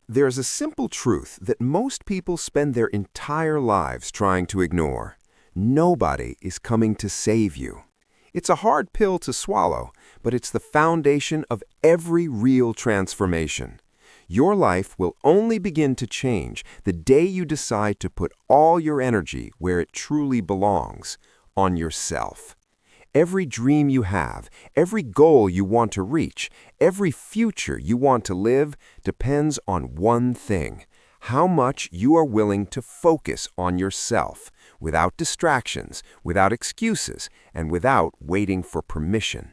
There's a simple truth that most people spend their entire lives trying to ignore. Nobody is coming to save you. It's a hard pill to swallow, but it's the foundation of every real transformation. Your life will only begin to change the day you decide to put all your energy where it truly belongs, on yourself. Every dream you have, every goal you want to reach, every future you want to live depends on one thing: how much you are willing to focus on yourself, without distractions, without excuses, and without waiting for permission.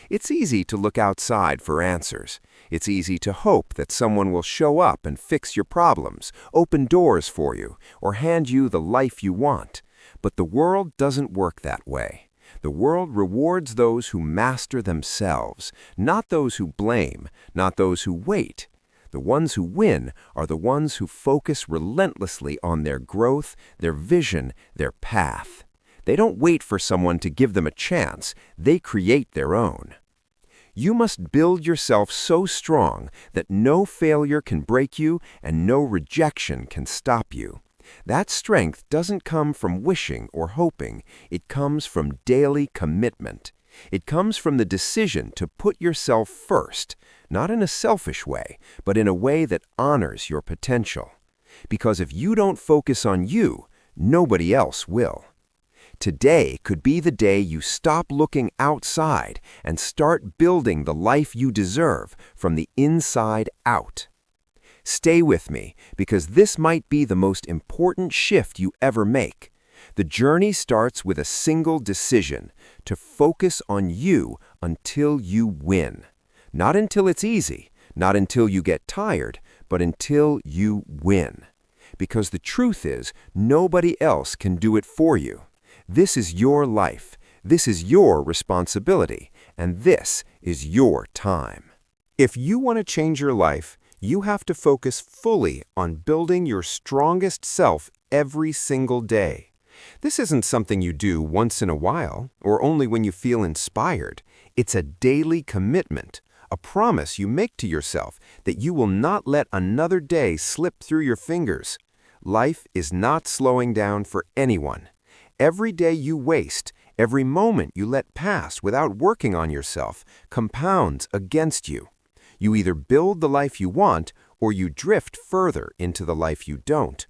It's easy to look outside for answers. It's easy to hope that someone will show up and fix your problems, open doors for you, or hand you the life you want. But the world doesn't work that way. The world rewards those who master themselves, not those who blame, not those who wait. The ones who win are the ones who focus relentlessly on their growth, their vision, their path. They don't wait for someone to give them a chance. They create their own. You must build yourself so strong that no failure can break you and no rejection can stop you. That strength doesn't come from wishing or hoping. It comes from daily commitment. It comes from the decision to put yourself first, not in a selfish way, but in a way that honors your potential. Because if you don't focus on you, nobody else will. Today could be the day you stop looking outside and start building the life you deserve from the inside out. Stay with me, because this might be the most important shift you ever make. The journey starts with a single decision: to focus on you until you win. Not until it's easy, not until you get tired, but until you win. Because the truth is, nobody else can do it for you. This is your life, this is your responsibility, and this is your time. If you want to change your life, you have to focus fully on building your strongest self every single day. This isn't something you do once in a while, or only when you feel inspired. It's a daily commitment, a promise you make to yourself that you will not let another day slip through your fingers. Life is not slowing down for anyone. Every day you waste, every moment you let pass without working on yourself, compounds against you. You either build the life you want, or you drift further into the life you don't.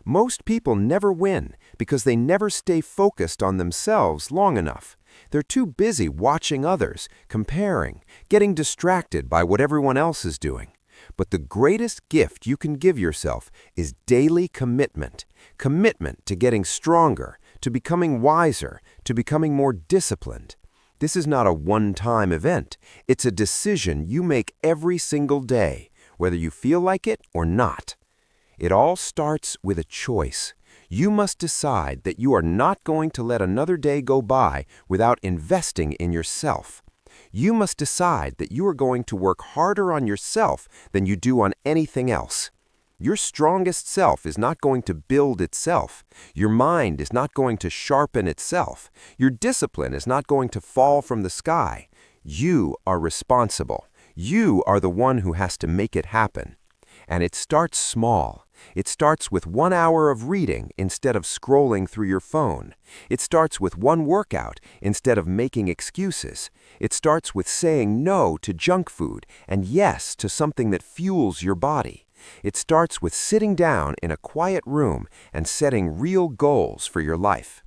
Most people never win because they never stay focused on themselves long enough. They're too busy watching others, comparing, getting distracted by what everyone else is doing. But the greatest gift you can give yourself is daily commitment. Commitment to getting stronger, to becoming wiser, to becoming more disciplined. This is not a one-time event. It's a decision you make every single day, whether you feel like it or not. It all starts with a choice. You must decide that you are not going to let another day go by without investing in yourself. You must decide that you are going to work harder on yourself than you do on anything else. Your strongest self is not going to build itself. Your mind is not going to sharpen itself. Your discipline is not going to fall from the sky. You are responsible. You are the one who has to make it happen. And it starts small. It starts with 1 hour of reading instead of scrolling through your phone. It starts with one workout instead of making excuses. It starts with saying no to junk food and yes to something that fuels your body. It starts with sitting down in a quiet room and setting real goals for your life.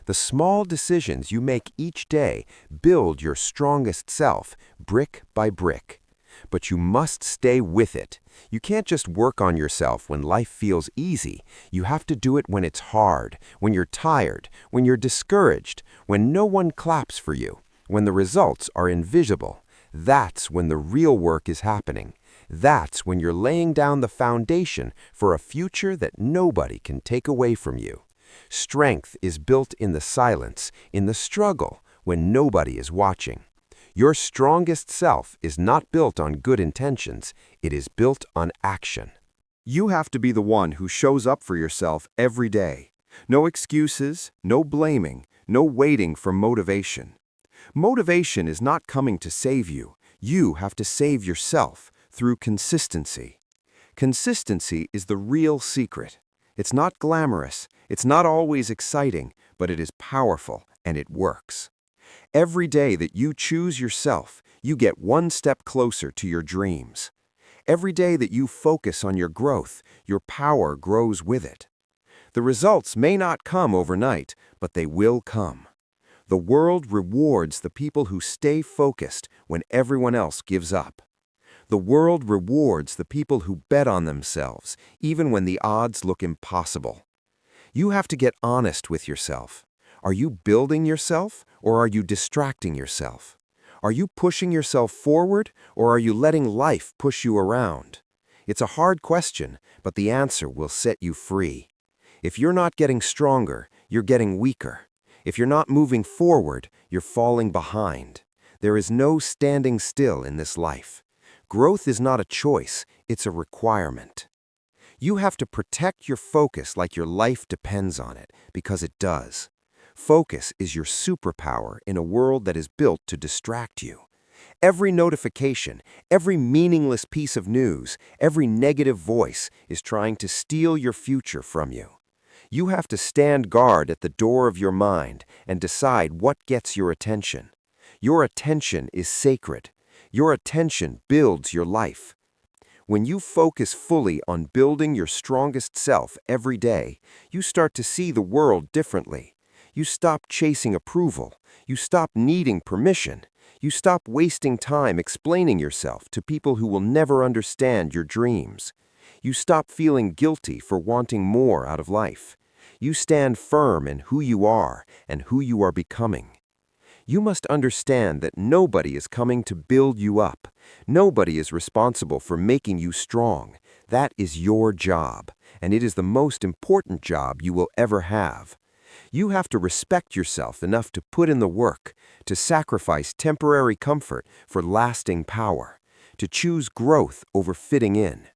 The small decisions you make each day build your strongest self, brick by brick. But you must stay with it. You can't just work on yourself when life feels easy. You have to do it when it's hard, when you're tired, when you're discouraged, when no one claps for you, when the results are invisible. That's when the real work is happening. That's when you're laying down the foundation for a future that nobody can take away from you. Strength is built in the silence, in the struggle, when nobody is watching. Your strongest self is not built on good intentions. It is built on action. You have to be the one who shows up for yourself every day. No excuses, no blaming, no waiting for motivation. Motivation is not coming to save you. You have to save yourself through consistency. Consistency is the real secret. It's not glamorous, it's not always exciting, but it is powerful and it works. Every day that you choose yourself, you get one step closer to your dreams. Every day that you focus on your growth, your power grows with it. The results may not come overnight, but they will come. The world rewards the people who stay focused when everyone else gives up. The world rewards the people who bet on themselves, even when the odds look impossible. You have to get honest with yourself. Are you building yourself, or are you distracting yourself? Are you pushing yourself forward, or are you letting life push you around? It's a hard question, but the answer will set you free. If you're not getting stronger, you're getting weaker. If you're not moving forward, you're falling behind. There is no standing still in this life. Growth is not a choice, it's a requirement. You have to protect your focus like your life depends on it, because it does. Focus is your superpower in a world that is built to distract you. Every notification, every meaningless piece of news, every negative voice is trying to steal your future from you. You have to stand guard at the door of your mind and decide what gets your attention. Your attention is sacred. Your attention builds your life. When you focus fully on building your strongest self every day, you start to see the world differently. You stop chasing approval. You stop needing permission. You stop wasting time explaining yourself to people who will never understand your dreams. You stop feeling guilty for wanting more out of life. You stand firm in who you are and who you are becoming. You must understand that nobody is coming to build you up. Nobody is responsible for making you strong. That is your job, and it is the most important job you will ever have. You have to respect yourself enough to put in the work, to sacrifice temporary comfort for lasting power, to choose growth over fitting in.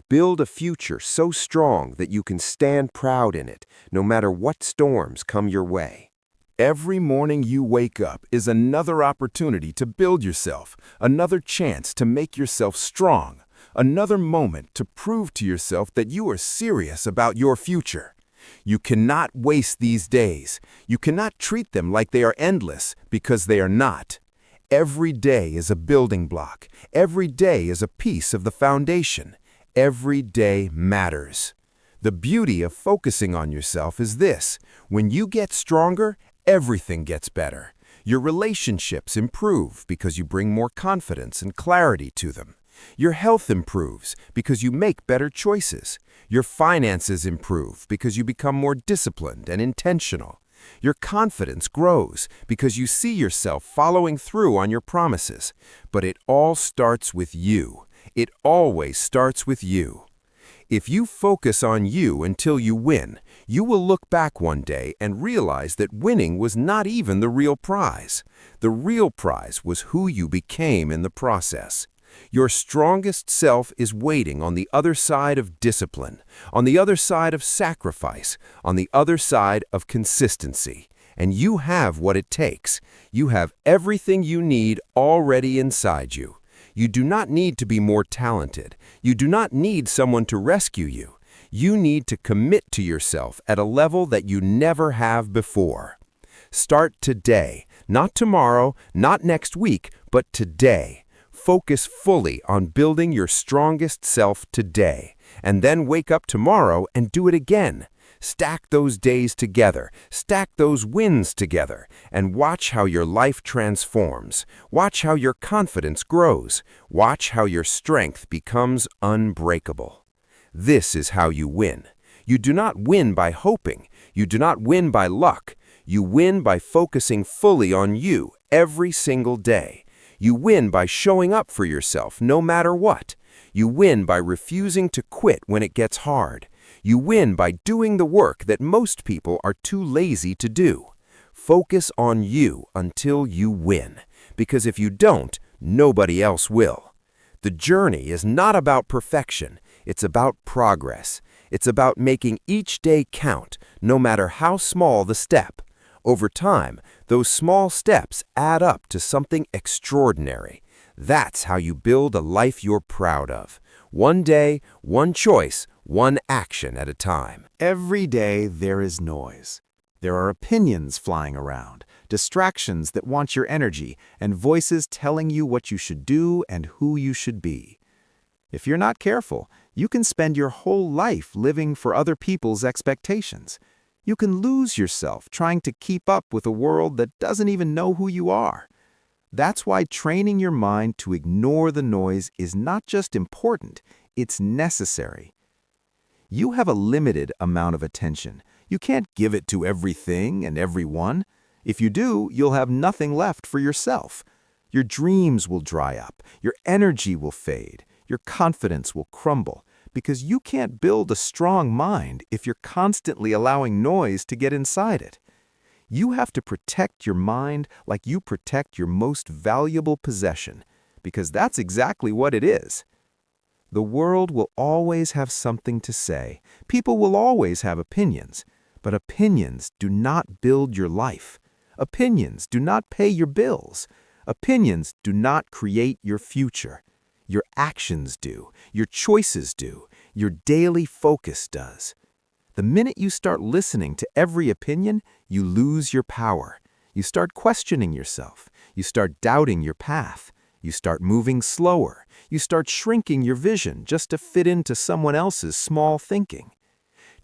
Build a future so strong that you can stand proud in it, no matter what storms come your way. Every morning you wake up is another opportunity to build yourself, another chance to make yourself strong, another moment to prove to yourself that you are serious about your future. You cannot waste these days. You cannot treat them like they are endless, because they are not. Every day is a building block. Every day is a piece of the foundation. Every day matters. The beauty of focusing on yourself is this: when you get stronger, everything gets better. Your relationships improve because you bring more confidence and clarity to them. Your health improves because you make better choices. Your finances improve because you become more disciplined and intentional. Your confidence grows because you see yourself following through on your promises. But it all starts with you. It always starts with you. If you focus on you until you win, you will look back one day and realize that winning was not even the real prize. The real prize was who you became in the process. Your strongest self is waiting on the other side of discipline, on the other side of sacrifice, on the other side of consistency. And you have what it takes. You have everything you need already inside you. You do not need to be more talented. You do not need someone to rescue you. You need to commit to yourself at a level that you never have before. Start today, not tomorrow, not next week, but today. Focus fully on building your strongest self today, and then wake up tomorrow and do it again. Stack those days together, stack those wins together, and watch how your life transforms. Watch how your confidence grows. Watch how your strength becomes unbreakable. This is how you win. You do not win by hoping. You do not win by luck. You win by focusing fully on you every single day. You win by showing up for yourself no matter what. You win by refusing to quit when it gets hard. You win by doing the work that most people are too lazy to do. Focus on you until you win, because if you don't, nobody else will. The journey is not about perfection, it's about progress. It's about making each day count, no matter how small the step. Over time, those small steps add up to something extraordinary. That's how you build a life you're proud of. One day, one choice, one action at a time. Every day there is noise. There are opinions flying around, distractions that want your energy, and voices telling you what you should do and who you should be. If you're not careful, you can spend your whole life living for other people's expectations. You can lose yourself trying to keep up with a world that doesn't even know who you are. That's why training your mind to ignore the noise is not just important, it's necessary. You have a limited amount of attention. You can't give it to everything and everyone. If you do, you'll have nothing left for yourself. Your dreams will dry up, your energy will fade, your confidence will crumble, because you can't build a strong mind if you're constantly allowing noise to get inside it. You have to protect your mind like you protect your most valuable possession, because that's exactly what it is. The world will always have something to say. People will always have opinions, but opinions do not build your life. Opinions do not pay your bills. Opinions do not create your future. Your actions do. Your choices do. Your daily focus does. The minute you start listening to every opinion, you lose your power. You start questioning yourself. You start doubting your path. You start moving slower. You start shrinking your vision just to fit into someone else's small thinking.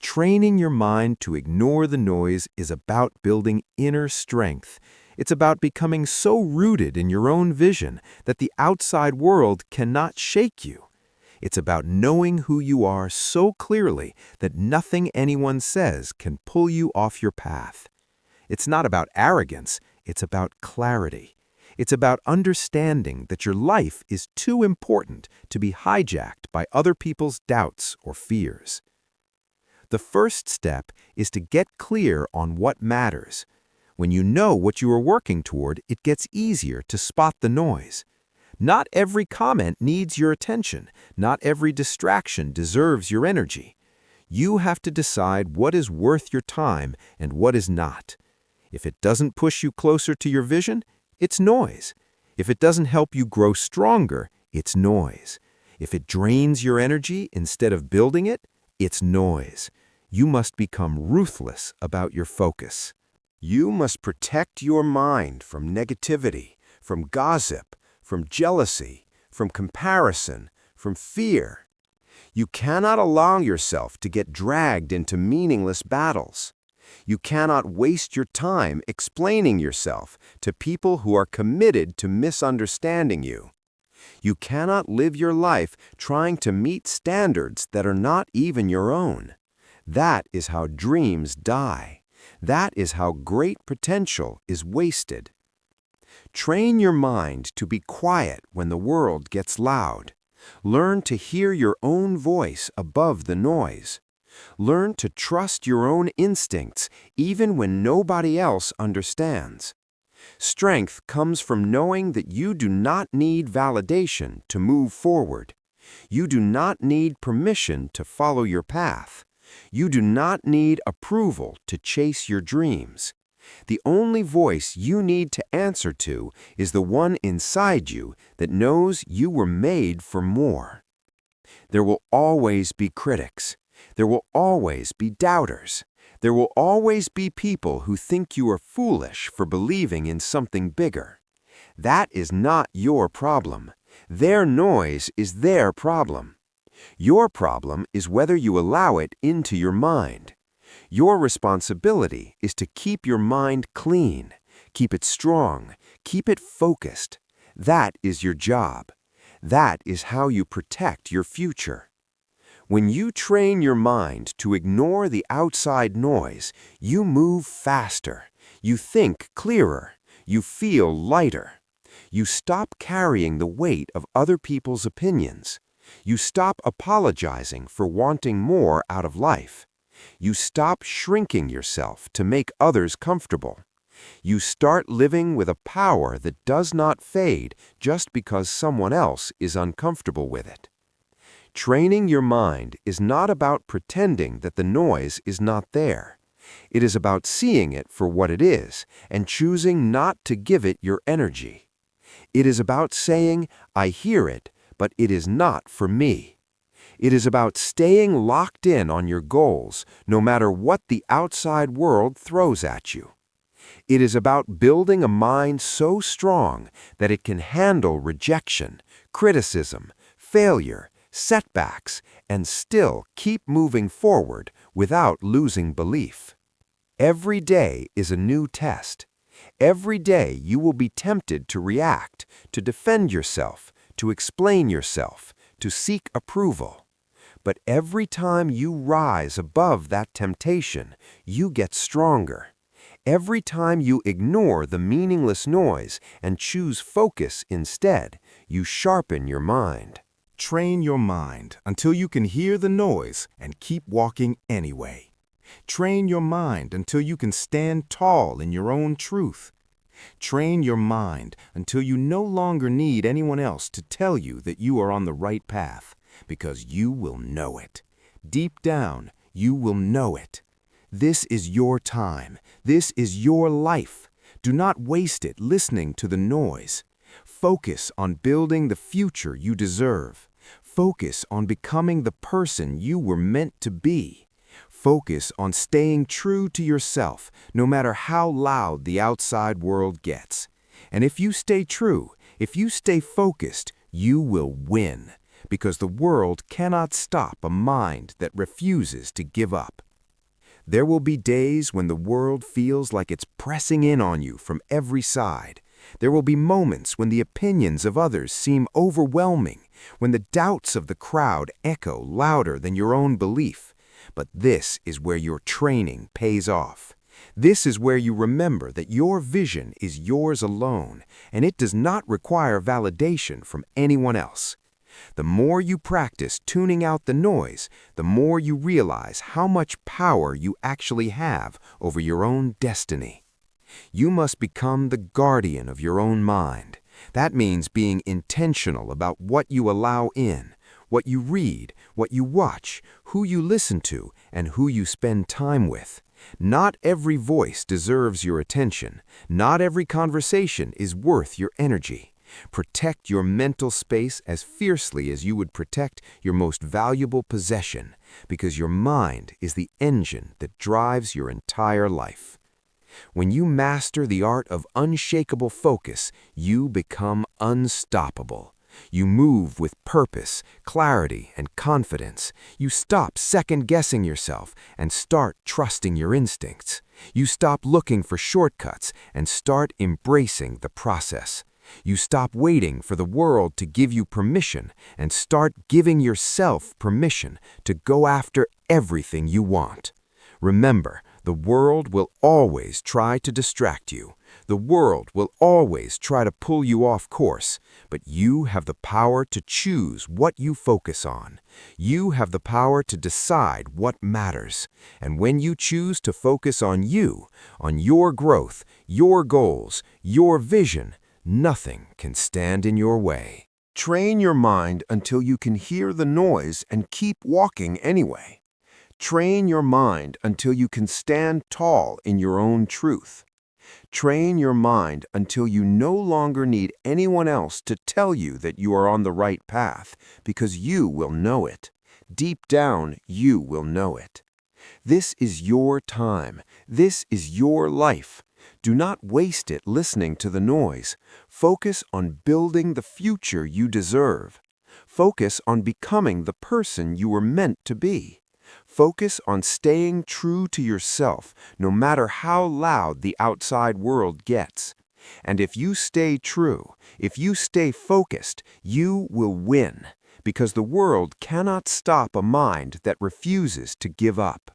Training your mind to ignore the noise is about building inner strength. It's about becoming so rooted in your own vision that the outside world cannot shake you. It's about knowing who you are so clearly that nothing anyone says can pull you off your path. It's not about arrogance, it's about clarity. It's about understanding that your life is too important to be hijacked by other people's doubts or fears. The first step is to get clear on what matters. When you know what you are working toward, it gets easier to spot the noise. Not every comment needs your attention. Not every distraction deserves your energy. You have to decide what is worth your time and what is not. If it doesn't push you closer to your vision, it's noise. If it doesn't help you grow stronger, it's noise. If it drains your energy instead of building it, it's noise. You must become ruthless about your focus. You must protect your mind from negativity, from gossip, from jealousy, from comparison, from fear. You cannot allow yourself to get dragged into meaningless battles. You cannot waste your time explaining yourself to people who are committed to misunderstanding you. You cannot live your life trying to meet standards that are not even your own. That is how dreams die. That is how great potential is wasted. Train your mind to be quiet when the world gets loud. Learn to hear your own voice above the noise. Learn to trust your own instincts even when nobody else understands. Strength comes from knowing that you do not need validation to move forward. You do not need permission to follow your path. You do not need approval to chase your dreams. The only voice you need to answer to is the one inside you that knows you were made for more. There will always be critics. There will always be doubters. There will always be people who think you are foolish for believing in something bigger. That is not your problem. Their noise is their problem. Your problem is whether you allow it into your mind. Your responsibility is to keep your mind clean, keep it strong, keep it focused. That is your job. That is how you protect your future. When you train your mind to ignore the outside noise, you move faster, you think clearer, you feel lighter. You stop carrying the weight of other people's opinions. You stop apologizing for wanting more out of life. You stop shrinking yourself to make others comfortable. You start living with a power that does not fade just because someone else is uncomfortable with it. Training your mind is not about pretending that the noise is not there. It is about seeing it for what it is and choosing not to give it your energy. It is about saying, "I hear it, but it is not for me." It is about staying locked in on your goals, no matter what the outside world throws at you. It is about building a mind so strong that it can handle rejection, criticism, failure, setbacks, and still keep moving forward without losing belief. Every day is a new test. Every day you will be tempted to react, to defend yourself, to explain yourself, to seek approval. But every time you rise above that temptation, you get stronger. Every time you ignore the meaningless noise and choose focus instead, you sharpen your mind. Train your mind until you can hear the noise and keep walking anyway. Train your mind until you can stand tall in your own truth. Train your mind until you no longer need anyone else to tell you that you are on the right path, because you will know it. Deep down, you will know it. This is your time. This is your life. Do not waste it listening to the noise. Focus on building the future you deserve. Focus on becoming the person you were meant to be. Focus on staying true to yourself, no matter how loud the outside world gets. And if you stay true, if you stay focused, you will win, because the world cannot stop a mind that refuses to give up. There will be days when the world feels like it's pressing in on you from every side. There will be moments when the opinions of others seem overwhelming, when the doubts of the crowd echo louder than your own belief. But this is where your training pays off. This is where you remember that your vision is yours alone, and it does not require validation from anyone else. The more you practice tuning out the noise, the more you realize how much power you actually have over your own destiny. You must become the guardian of your own mind. That means being intentional about what you allow in, what you read, what you watch, who you listen to, and who you spend time with. Not every voice deserves your attention. Not every conversation is worth your energy. Protect your mental space as fiercely as you would protect your most valuable possession, because your mind is the engine that drives your entire life. When you master the art of unshakable focus, you become unstoppable. You move with purpose, clarity, and confidence. You stop second-guessing yourself and start trusting your instincts. You stop looking for shortcuts and start embracing the process. You stop waiting for the world to give you permission and start giving yourself permission to go after everything you want. Remember, the world will always try to distract you. The world will always try to pull you off course, but you have the power to choose what you focus on. You have the power to decide what matters. And when you choose to focus on you, on your growth, your goals, your vision, nothing can stand in your way. Train your mind until you can hear the noise and keep walking anyway. Train your mind until you can stand tall in your own truth. Train your mind until you no longer need anyone else to tell you that you are on the right path, because you will know it. Deep down, you will know it. This is your time. This is your life. Do not waste it listening to the noise. Focus on building the future you deserve. Focus on becoming the person you were meant to be. Focus on staying true to yourself, no matter how loud the outside world gets. And if you stay true, if you stay focused, you will win, because the world cannot stop a mind that refuses to give up.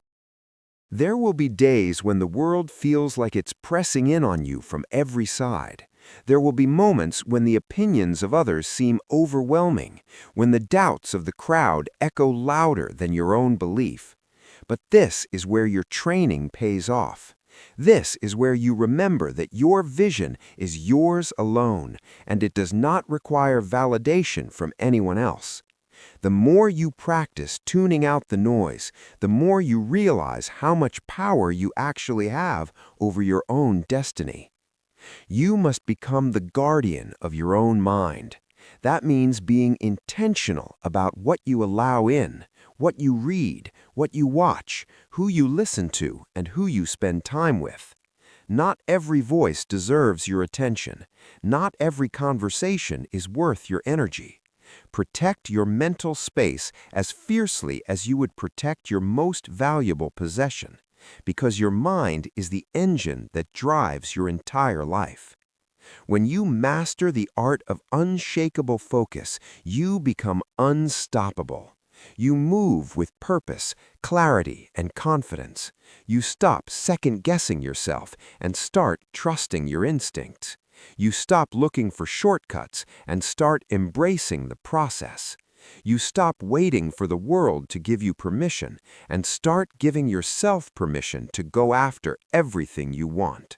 There will be days when the world feels like it's pressing in on you from every side. There will be moments when the opinions of others seem overwhelming, when the doubts of the crowd echo louder than your own belief. But this is where your training pays off. This is where you remember that your vision is yours alone, and it does not require validation from anyone else. The more you practice tuning out the noise, the more you realize how much power you actually have over your own destiny. You must become the guardian of your own mind. That means being intentional about what you allow in, what you read, what you watch, who you listen to, and who you spend time with. Not every voice deserves your attention. Not every conversation is worth your energy. Protect your mental space as fiercely as you would protect your most valuable possession, because your mind is the engine that drives your entire life. When you master the art of unshakable focus, you become unstoppable. You move with purpose, clarity, and confidence. You stop second-guessing yourself and start trusting your instincts. You stop looking for shortcuts and start embracing the process. You stop waiting for the world to give you permission and start giving yourself permission to go after everything you want.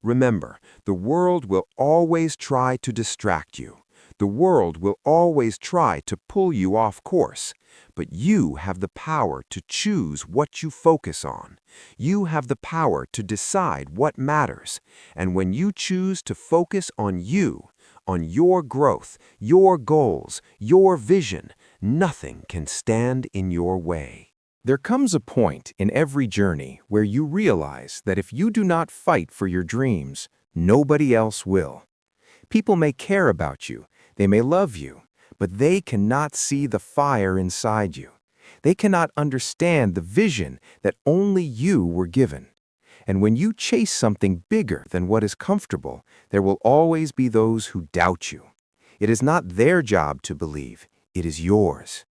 Remember, the world will always try to distract you. The world will always try to pull you off course, but you have the power to choose what you focus on. You have the power to decide what matters, and when you choose to focus on you, on your growth, your goals, your vision, nothing can stand in your way. There comes a point in every journey where you realize that if you do not fight for your dreams, nobody else will. People may care about you, they may love you, but they cannot see the fire inside you. They cannot understand the vision that only you were given. And when you chase something bigger than what is comfortable, there will always be those who doubt you. It is not their job to believe, it is yours.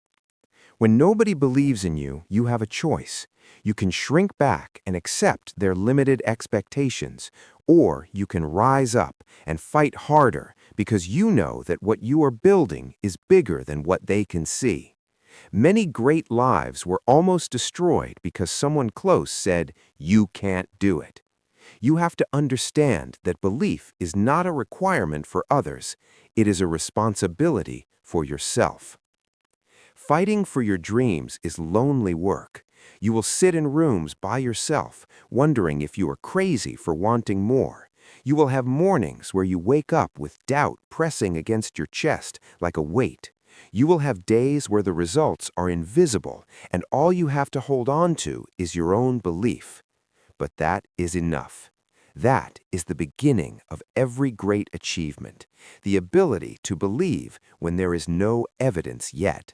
When nobody believes in you, you have a choice. You can shrink back and accept their limited expectations, or you can rise up and fight harder because you know that what you are building is bigger than what they can see. Many great lives were almost destroyed because someone close said, "You can't do it." You have to understand that belief is not a requirement for others, it is a responsibility for yourself. Fighting for your dreams is lonely work. You will sit in rooms by yourself, wondering if you are crazy for wanting more. You will have mornings where you wake up with doubt pressing against your chest like a weight. You will have days where the results are invisible, and all you have to hold on to is your own belief. But that is enough. That is the beginning of every great achievement, the ability to believe when there is no evidence yet.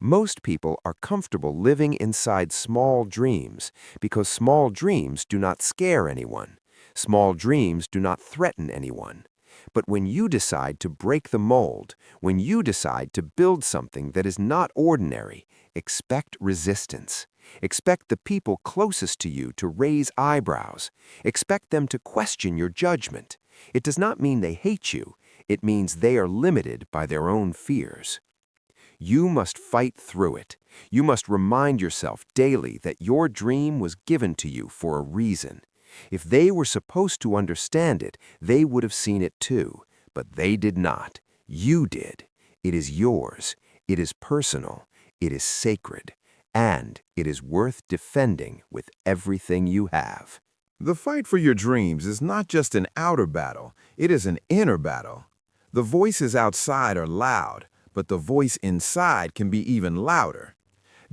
Most people are comfortable living inside small dreams because small dreams do not scare anyone. Small dreams do not threaten anyone. But when you decide to break the mold, when you decide to build something that is not ordinary, expect resistance. Expect the people closest to you to raise eyebrows. Expect them to question your judgment. It does not mean they hate you. It means they are limited by their own fears. You must fight through it. You must remind yourself daily that your dream was given to you for a reason. If they were supposed to understand it, they would have seen it too. But they did not. You did. It is yours. It is personal. It is sacred. And it is worth defending with everything you have. The fight for your dreams is not just an outer battle, it is an inner battle. The voices outside are loud, but the voice inside can be even louder.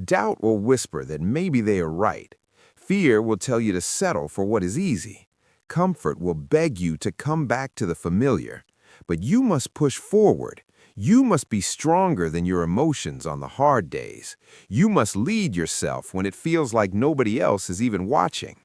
Doubt will whisper that maybe they are right. Fear will tell you to settle for what is easy. Comfort will beg you to come back to the familiar. But you must push forward. You must be stronger than your emotions on the hard days. You must lead yourself when it feels like nobody else is even watching.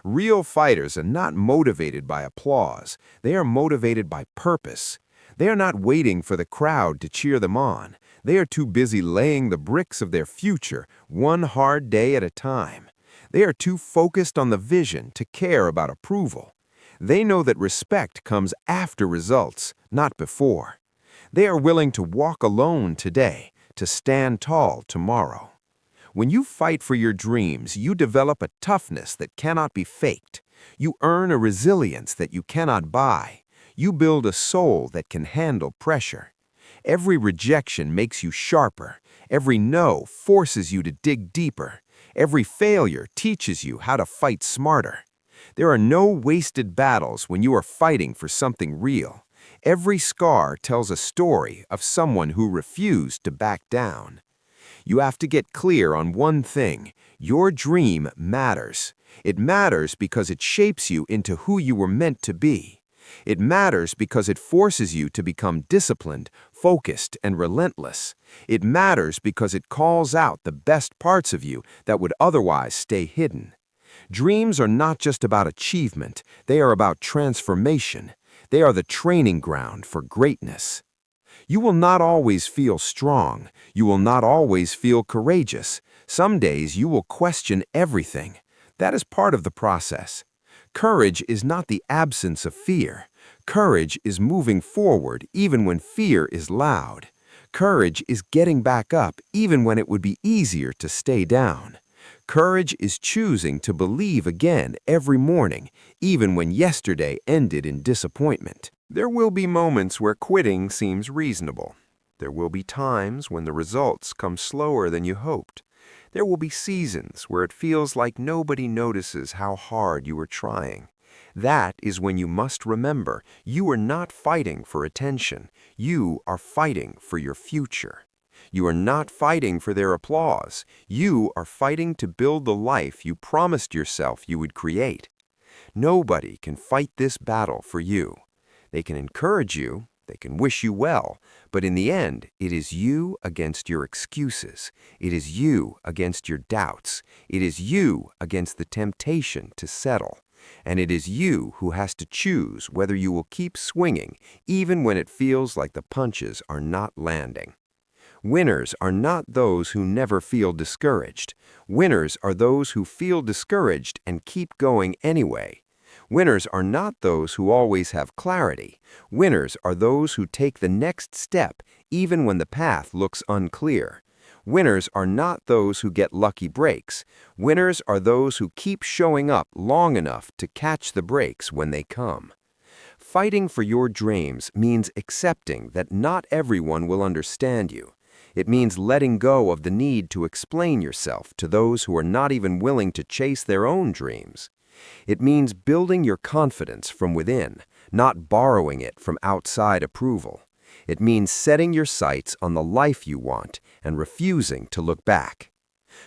Real fighters are not motivated by applause. They are motivated by purpose. They are not waiting for the crowd to cheer them on. They are too busy laying the bricks of their future, one hard day at a time. They are too focused on the vision to care about approval. They know that respect comes after results, not before. They are willing to walk alone today, to stand tall tomorrow. When you fight for your dreams, you develop a toughness that cannot be faked. You earn a resilience that you cannot buy. You build a soul that can handle pressure. Every rejection makes you sharper. Every no forces you to dig deeper. Every failure teaches you how to fight smarter. There are no wasted battles when you are fighting for something real. Every scar tells a story of someone who refused to back down. You have to get clear on one thing. Your dream matters. It matters because it shapes you into who you were meant to be. It matters because it forces you to become disciplined, focused, and relentless. It matters because it calls out the best parts of you that would otherwise stay hidden. Dreams are not just about achievement, they are about transformation. They are the training ground for greatness. You will not always feel strong. You will not always feel courageous. Some days you will question everything. That is part of the process. Courage is not the absence of fear. Courage is moving forward even when fear is loud. Courage is getting back up even when it would be easier to stay down. Courage is choosing to believe again every morning, even when yesterday ended in disappointment. There will be moments where quitting seems reasonable. There will be times when the results come slower than you hoped. There will be seasons where it feels like nobody notices how hard you are trying. That is when you must remember you are not fighting for attention. You are fighting for your future. You are not fighting for their applause. You are fighting to build the life you promised yourself you would create. Nobody can fight this battle for you. They can encourage you, they can wish you well, but in the end, it is you against your excuses. It is you against your doubts. It is you against the temptation to settle. And it is you who has to choose whether you will keep swinging, even when it feels like the punches are not landing. Winners are not those who never feel discouraged. Winners are those who feel discouraged and keep going anyway. Winners are not those who always have clarity. Winners are those who take the next step even when the path looks unclear. Winners are not those who get lucky breaks. Winners are those who keep showing up long enough to catch the breaks when they come. Fighting for your dreams means accepting that not everyone will understand you. It means letting go of the need to explain yourself to those who are not even willing to chase their own dreams. It means building your confidence from within, not borrowing it from outside approval. It means setting your sights on the life you want and refusing to look back.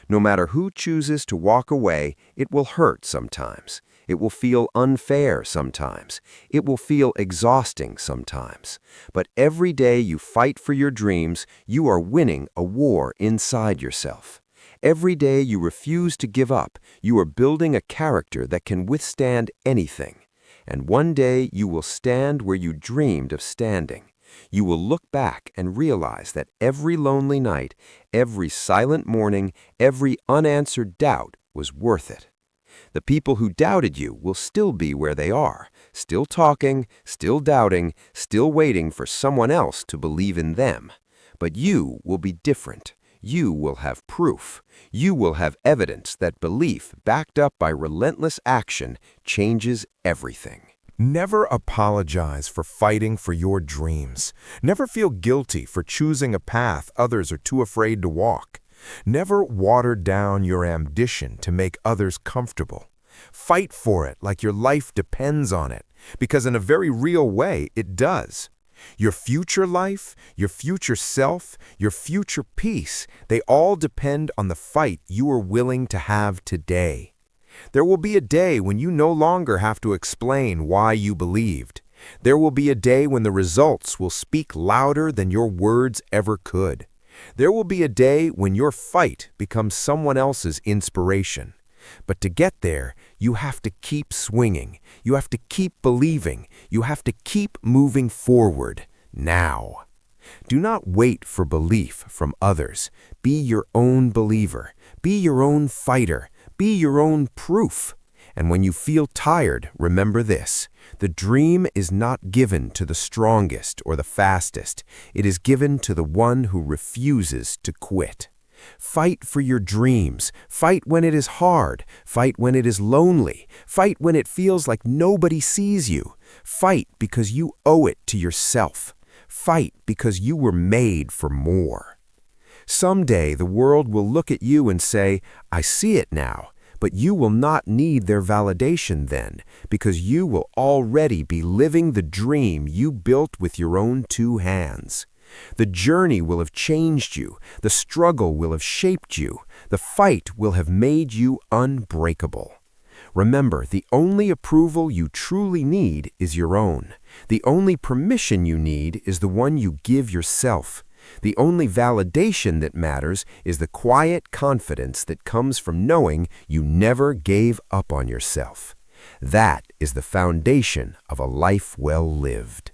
No matter who chooses to walk away, it will hurt sometimes. It will feel unfair sometimes. It will feel exhausting sometimes. But every day you fight for your dreams, you are winning a war inside yourself. Every day you refuse to give up, you are building a character that can withstand anything. And one day you will stand where you dreamed of standing. You will look back and realize that every lonely night, every silent morning, every unanswered doubt was worth it. The people who doubted you will still be where they are, still talking, still doubting, still waiting for someone else to believe in them. But you will be different. You will have proof. You will have evidence that belief, backed up by relentless action, changes everything. Never apologize for fighting for your dreams. Never feel guilty for choosing a path others are too afraid to walk. Never water down your ambition to make others comfortable. Fight for it like your life depends on it, because in a very real way, it does. Your future life, your future self, your future peace, they all depend on the fight you are willing to have today. There will be a day when you no longer have to explain why you believed. There will be a day when the results will speak louder than your words ever could. There will be a day when your fight becomes someone else's inspiration. But to get there, you have to keep swinging. You have to keep believing. You have to keep moving forward now. Do not wait for belief from others. Be your own believer. Be your own fighter. Be your own proof. And when you feel tired, remember this. The dream is not given to the strongest or the fastest. It is given to the one who refuses to quit. Fight for your dreams. Fight when it is hard. Fight when it is lonely. Fight when it feels like nobody sees you. Fight because you owe it to yourself. Fight because you were made for more. Someday the world will look at you and say, I see it now. But you will not need their validation then, because you will already be living the dream you built with your own two hands. The journey will have changed you, the struggle will have shaped you, the fight will have made you unbreakable. Remember, the only approval you truly need is your own. The only permission you need is the one you give yourself. The only validation that matters is the quiet confidence that comes from knowing you never gave up on yourself. That is the foundation of a life well lived.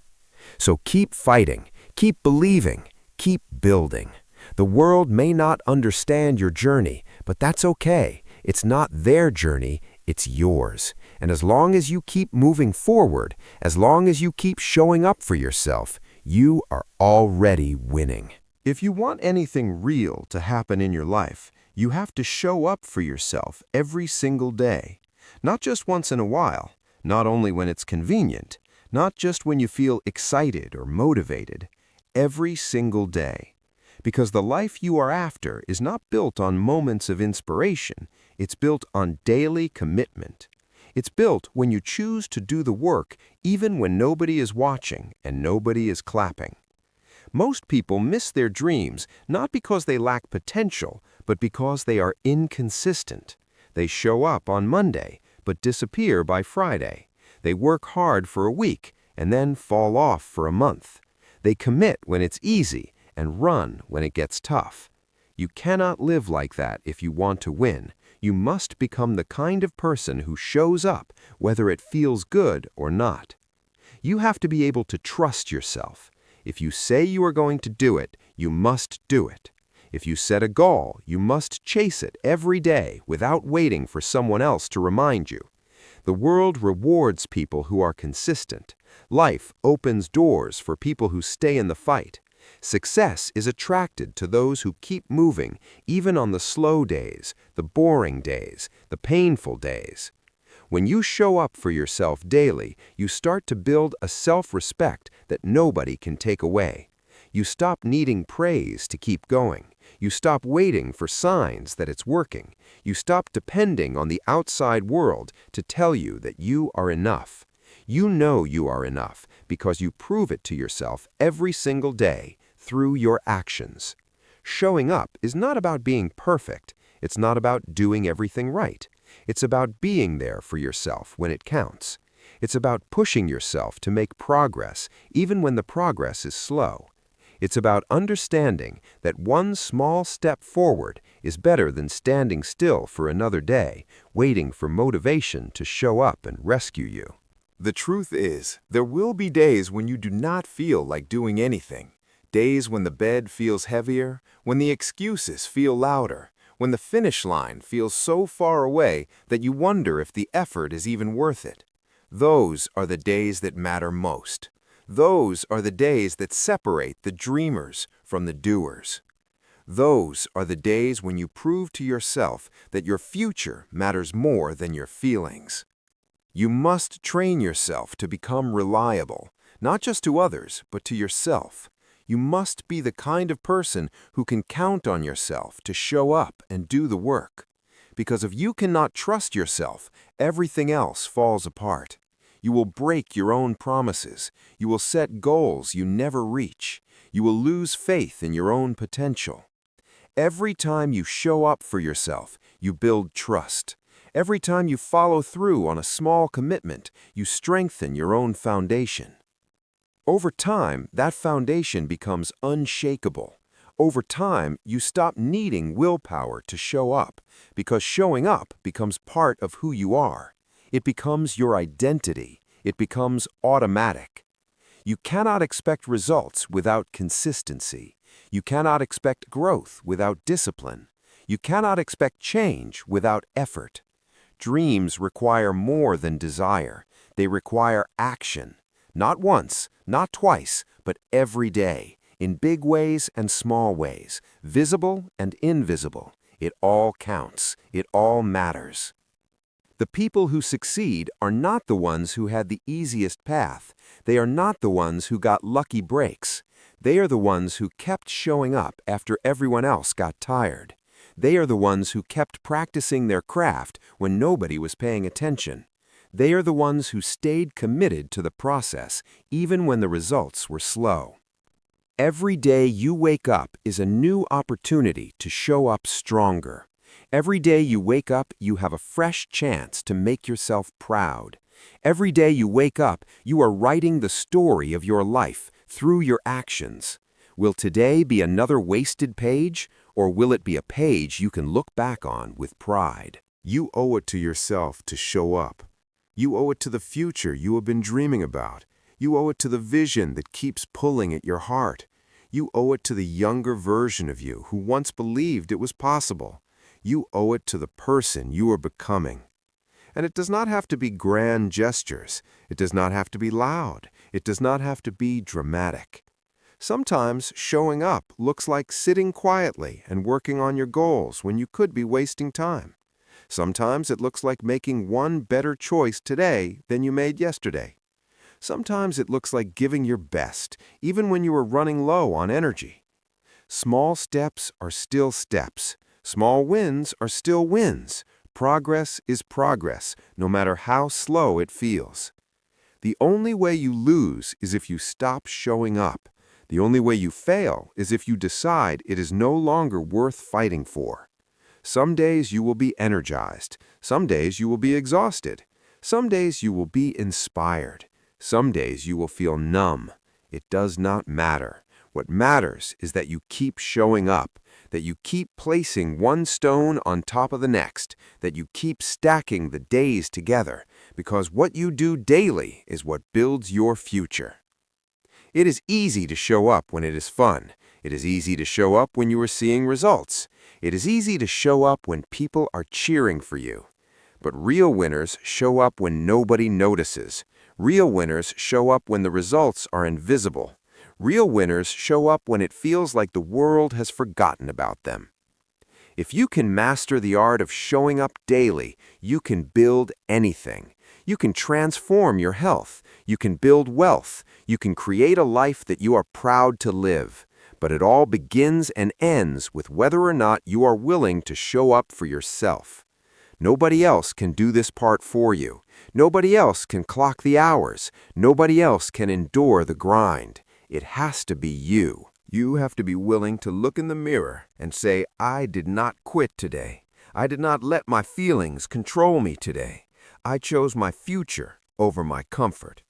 So keep fighting, keep believing, keep building. The world may not understand your journey, but that's okay. It's not their journey, it's yours. And as long as you keep moving forward, as long as you keep showing up for yourself, you are already winning. If you want anything real to happen in your life, you have to show up for yourself every single day. Not just once in a while, not only when it's convenient, not just when you feel excited or motivated, every single day. Because the life you are after is not built on moments of inspiration, it's built on daily commitment. It's built when you choose to do the work even when nobody is watching and nobody is clapping. Most people miss their dreams not because they lack potential, but because they are inconsistent. They show up on Monday, but disappear by Friday. They work hard for a week and then fall off for a month. They commit when it's easy and run when it gets tough. You cannot live like that if you want to win. You must become the kind of person who shows up whether it feels good or not. You have to be able to trust yourself. If you say you are going to do it, you must do it. If you set a goal, you must chase it every day without waiting for someone else to remind you. The world rewards people who are consistent. Life opens doors for people who stay in the fight. Success is attracted to those who keep moving, even on the slow days, the boring days, the painful days. When you show up for yourself daily, you start to build a self-respect that nobody can take away. You stop needing praise to keep going. You stop waiting for signs that it's working. You stop depending on the outside world to tell you that you are enough. You know you are enough because you prove it to yourself every single day through your actions. Showing up is not about being perfect. It's not about doing everything right. It's about being there for yourself when it counts. It's about pushing yourself to make progress even when the progress is slow. It's about understanding that one small step forward is better than standing still for another day, waiting for motivation to show up and rescue you. The truth is, there will be days when you do not feel like doing anything. Days when the bed feels heavier, when the excuses feel louder, when the finish line feels so far away that you wonder if the effort is even worth it. Those are the days that matter most. Those are the days that separate the dreamers from the doers. Those are the days when you prove to yourself that your future matters more than your feelings. You must train yourself to become reliable, not just to others, but to yourself. You must be the kind of person who can count on yourself to show up and do the work. Because if you cannot trust yourself, everything else falls apart. You will break your own promises. You will set goals you never reach. You will lose faith in your own potential. Every time you show up for yourself, you build trust. Every time you follow through on a small commitment, you strengthen your own foundation. Over time, that foundation becomes unshakable. Over time, you stop needing willpower to show up, because showing up becomes part of who you are. It becomes your identity. It becomes automatic. You cannot expect results without consistency. You cannot expect growth without discipline. You cannot expect change without effort. Dreams require more than desire. They require action. Not once, not twice, but every day, in big ways and small ways, visible and invisible. It all counts. It all matters. The people who succeed are not the ones who had the easiest path. They are not the ones who got lucky breaks. They are the ones who kept showing up after everyone else got tired. They are the ones who kept practicing their craft when nobody was paying attention. They are the ones who stayed committed to the process, even when the results were slow. Every day you wake up is a new opportunity to show up stronger. Every day you wake up, you have a fresh chance to make yourself proud. Every day you wake up, you are writing the story of your life through your actions. Will today be another wasted page, or will it be a page you can look back on with pride? You owe it to yourself to show up. You owe it to the future you have been dreaming about. You owe it to the vision that keeps pulling at your heart. You owe it to the younger version of you who once believed it was possible. You owe it to the person you are becoming. And it does not have to be grand gestures. It does not have to be loud. It does not have to be dramatic. Sometimes showing up looks like sitting quietly and working on your goals when you could be wasting time. Sometimes it looks like making one better choice today than you made yesterday. Sometimes it looks like giving your best, even when you are running low on energy. Small steps are still steps. Small wins are still wins. Progress is progress, no matter how slow it feels. The only way you lose is if you stop showing up. The only way you fail is if you decide it is no longer worth fighting for. Some days you will be energized. Some days you will be exhausted. Some days you will be inspired. Some days you will feel numb. It does not matter. What matters is that you keep showing up, that you keep placing one stone on top of the next, that you keep stacking the days together, because what you do daily is what builds your future. It is easy to show up when it is fun. It is easy to show up when you are seeing results. It is easy to show up when people are cheering for you. But real winners show up when nobody notices. Real winners show up when the results are invisible. Real winners show up when it feels like the world has forgotten about them. If you can master the art of showing up daily, you can build anything. You can transform your health. You can build wealth. You can create a life that you are proud to live. But it all begins and ends with whether or not you are willing to show up for yourself. Nobody else can do this part for you. Nobody else can clock the hours. Nobody else can endure the grind. It has to be you. You have to be willing to look in the mirror and say, I did not quit today. I did not let my feelings control me today. I chose my future over my comfort.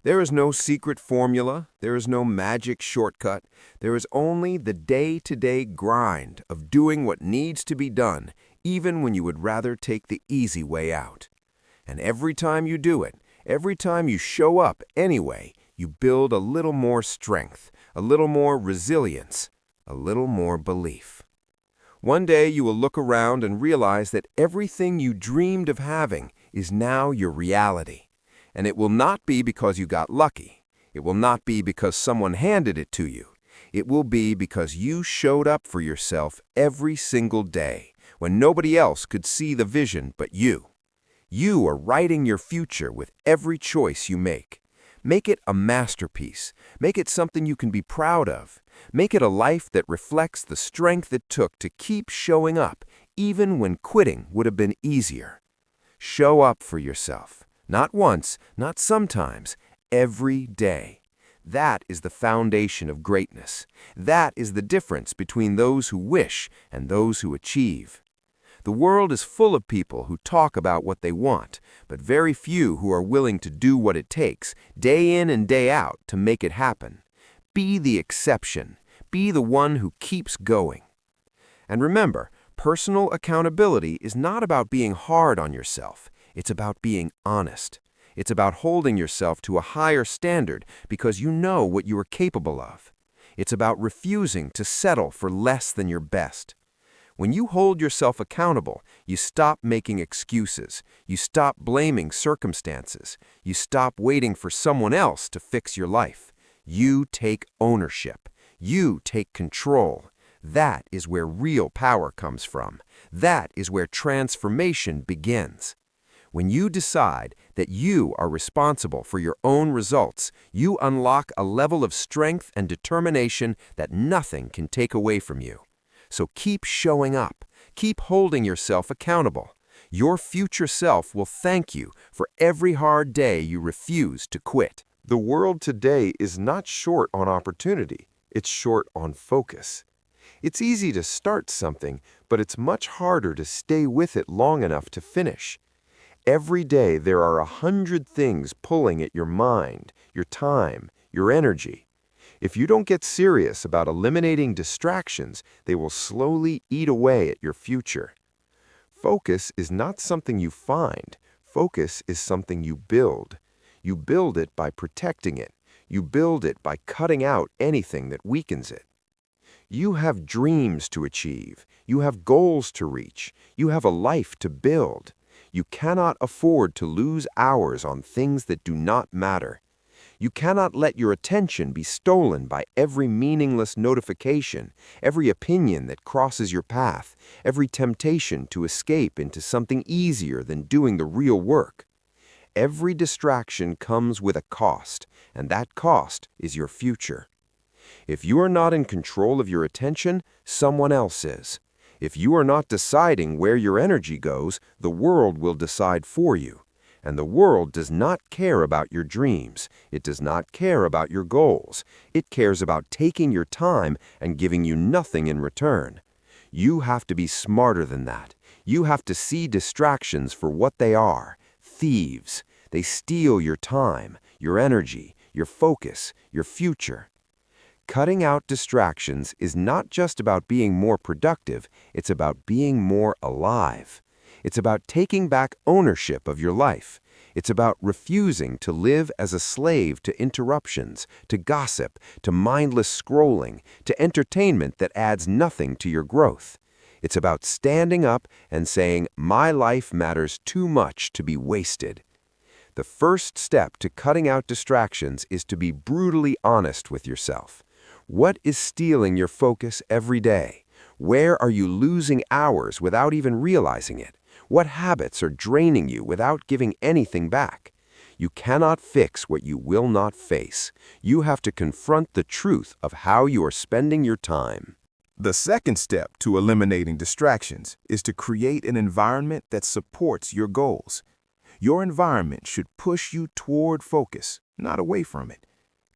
There is no secret formula. There is no magic shortcut. There is only the day-to-day grind of doing what needs to be done, even when you would rather take the easy way out. And every time you do it, every time you show up anyway, you build a little more strength, a little more resilience, a little more belief. One day you will look around and realize that everything you dreamed of having is now your reality. And it will not be because you got lucky. It will not be because someone handed it to you. It will be because you showed up for yourself every single day when nobody else could see the vision but you. You are writing your future with every choice you make. Make it a masterpiece. Make it something you can be proud of. Make it a life that reflects the strength it took to keep showing up, even when quitting would have been easier. Show up for yourself. Not once, not sometimes, every day. That is the foundation of greatness. That is the difference between those who wish and those who achieve. The world is full of people who talk about what they want, but very few who are willing to do what it takes, day in and day out, to make it happen. Be the exception. Be the one who keeps going. And remember, personal accountability is not about being hard on yourself. It's about being honest. It's about holding yourself to a higher standard because you know what you are capable of. It's about refusing to settle for less than your best. When you hold yourself accountable, you stop making excuses. You stop blaming circumstances. You stop waiting for someone else to fix your life. You take ownership. You take control. That is where real power comes from. That is where transformation begins. When you decide that you are responsible for your own results, you unlock a level of strength and determination that nothing can take away from you. So keep showing up. Keep holding yourself accountable. Your future self will thank you for every hard day you refuse to quit. The world today is not short on opportunity. It's short on focus. It's easy to start something, but it's much harder to stay with it long enough to finish. Every day there are 100 things pulling at your mind, your time, your energy. If you don't get serious about eliminating distractions, they will slowly eat away at your future. Focus is not something you find. Focus is something you build. You build it by protecting it. You build it by cutting out anything that weakens it. You have dreams to achieve. You have goals to reach. You have a life to build. You cannot afford to lose hours on things that do not matter. You cannot let your attention be stolen by every meaningless notification, every opinion that crosses your path, every temptation to escape into something easier than doing the real work. Every distraction comes with a cost, and that cost is your future. If you are not in control of your attention, someone else is. If you are not deciding where your energy goes, the world will decide for you. And the world does not care about your dreams. It does not care about your goals. It cares about taking your time and giving you nothing in return. You have to be smarter than that. You have to see distractions for what they are: thieves. They steal your time, your energy, your focus, your future. Cutting out distractions is not just about being more productive, it's about being more alive. It's about taking back ownership of your life. It's about refusing to live as a slave to interruptions, to gossip, to mindless scrolling, to entertainment that adds nothing to your growth. It's about standing up and saying, "My life matters too much to be wasted." The first step to cutting out distractions is to be brutally honest with yourself. What is stealing your focus every day? Where are you losing hours without even realizing it? What habits are draining you without giving anything back? You cannot fix what you will not face. You have to confront the truth of how you are spending your time. The second step to eliminating distractions is to create an environment that supports your goals. Your environment should push you toward focus, not away from it.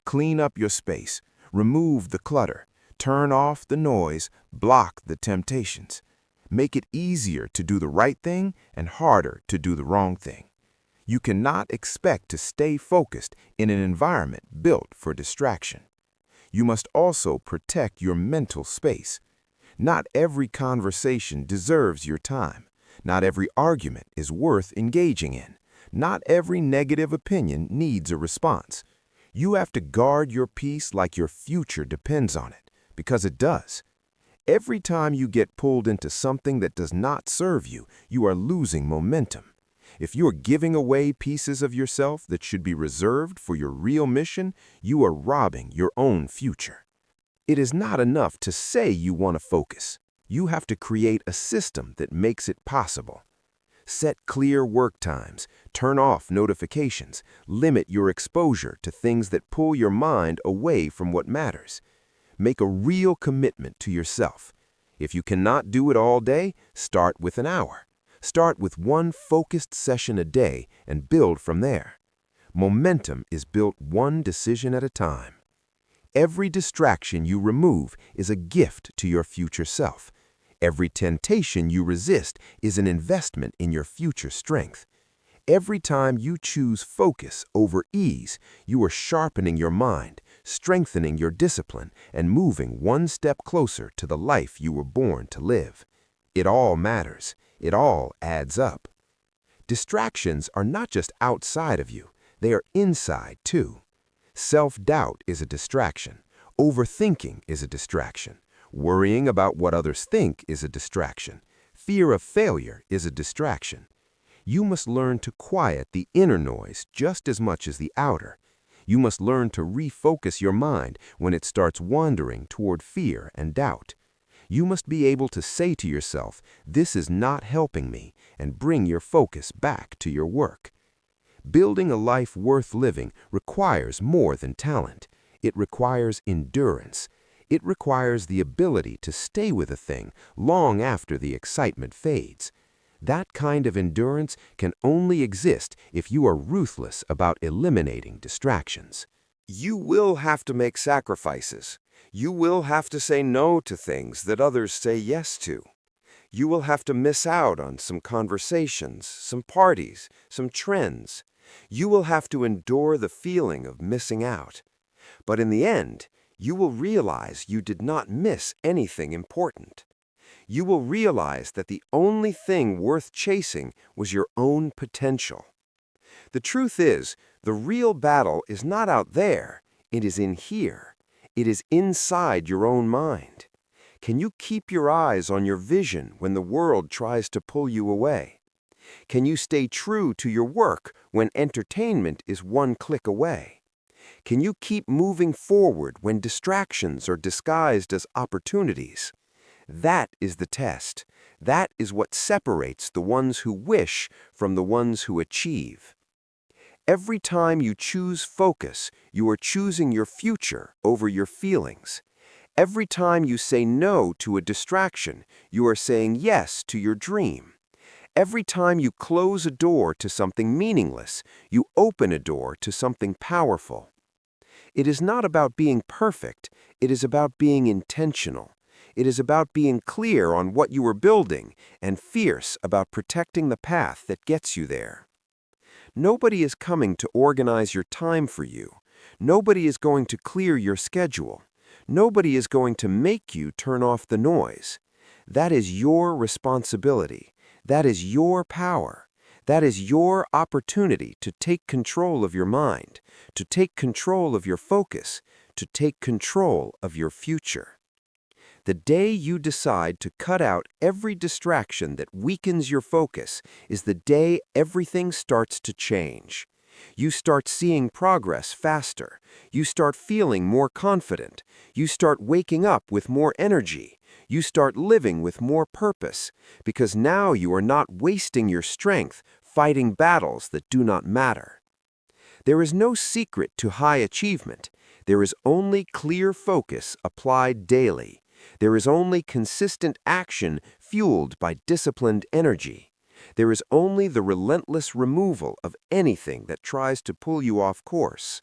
Clean up your space. Remove the clutter. Turn off the noise. Block the temptations. Make it easier to do the right thing and harder to do the wrong thing. You cannot expect to stay focused in an environment built for distraction. You must also protect your mental space. Not every conversation deserves your time. Not every argument is worth engaging in. Not every negative opinion needs a response. You have to guard your peace like your future depends on it, because it does. Every time you get pulled into something that does not serve you, you are losing momentum. If you are giving away pieces of yourself that should be reserved for your real mission, you are robbing your own future. It is not enough to say you want to focus. You have to create a system that makes it possible. Set clear work times, turn off notifications, limit your exposure to things that pull your mind away from what matters. Make a real commitment to yourself. If you cannot do it all day, start with an hour. Start with one focused session a day and build from there. Momentum is built one decision at a time. Every distraction you remove is a gift to your future self. Every temptation you resist is an investment in your future strength. Every time you choose focus over ease, you are sharpening your mind, strengthening your discipline, and moving one step closer to the life you were born to live. It all matters. It all adds up. Distractions are not just outside of you, they are inside too. Self-doubt is a distraction. Overthinking is a distraction. Worrying about what others think is a distraction. Fear of failure is a distraction. You must learn to quiet the inner noise just as much as the outer. You must learn to refocus your mind when it starts wandering toward fear and doubt. You must be able to say to yourself, "This is not helping me," and bring your focus back to your work. Building a life worth living requires more than talent. It requires endurance. It requires the ability to stay with a thing long after the excitement fades. That kind of endurance can only exist if you are ruthless about eliminating distractions. You will have to make sacrifices. You will have to say no to things that others say yes to. You will have to miss out on some conversations, some parties, some trends. You will have to endure the feeling of missing out. But in the end, you will realize you did not miss anything important. You will realize that the only thing worth chasing was your own potential. The truth is, the real battle is not out there, it is in here. It is inside your own mind. Can you keep your eyes on your vision when the world tries to pull you away? Can you stay true to your work when entertainment is one click away? Can you keep moving forward when distractions are disguised as opportunities? That is the test. That is what separates the ones who wish from the ones who achieve. Every time you choose focus, you are choosing your future over your feelings. Every time you say no to a distraction, you are saying yes to your dream. Every time you close a door to something meaningless, you open a door to something powerful. It is not about being perfect, it is about being intentional. It is about being clear on what you are building and fierce about protecting the path that gets you there. Nobody is coming to organize your time for you. Nobody is going to clear your schedule. Nobody is going to make you turn off the noise. That is your responsibility. That is your power. That is your opportunity to take control of your mind, to take control of your focus, to take control of your future. The day you decide to cut out every distraction that weakens your focus is the day everything starts to change. You start seeing progress faster. You start feeling more confident. You start waking up with more energy. You start living with more purpose, because now you are not wasting your strength fighting battles that do not matter. There is no secret to high achievement. There is only clear focus applied daily. There is only consistent action fueled by disciplined energy. There is only the relentless removal of anything that tries to pull you off course.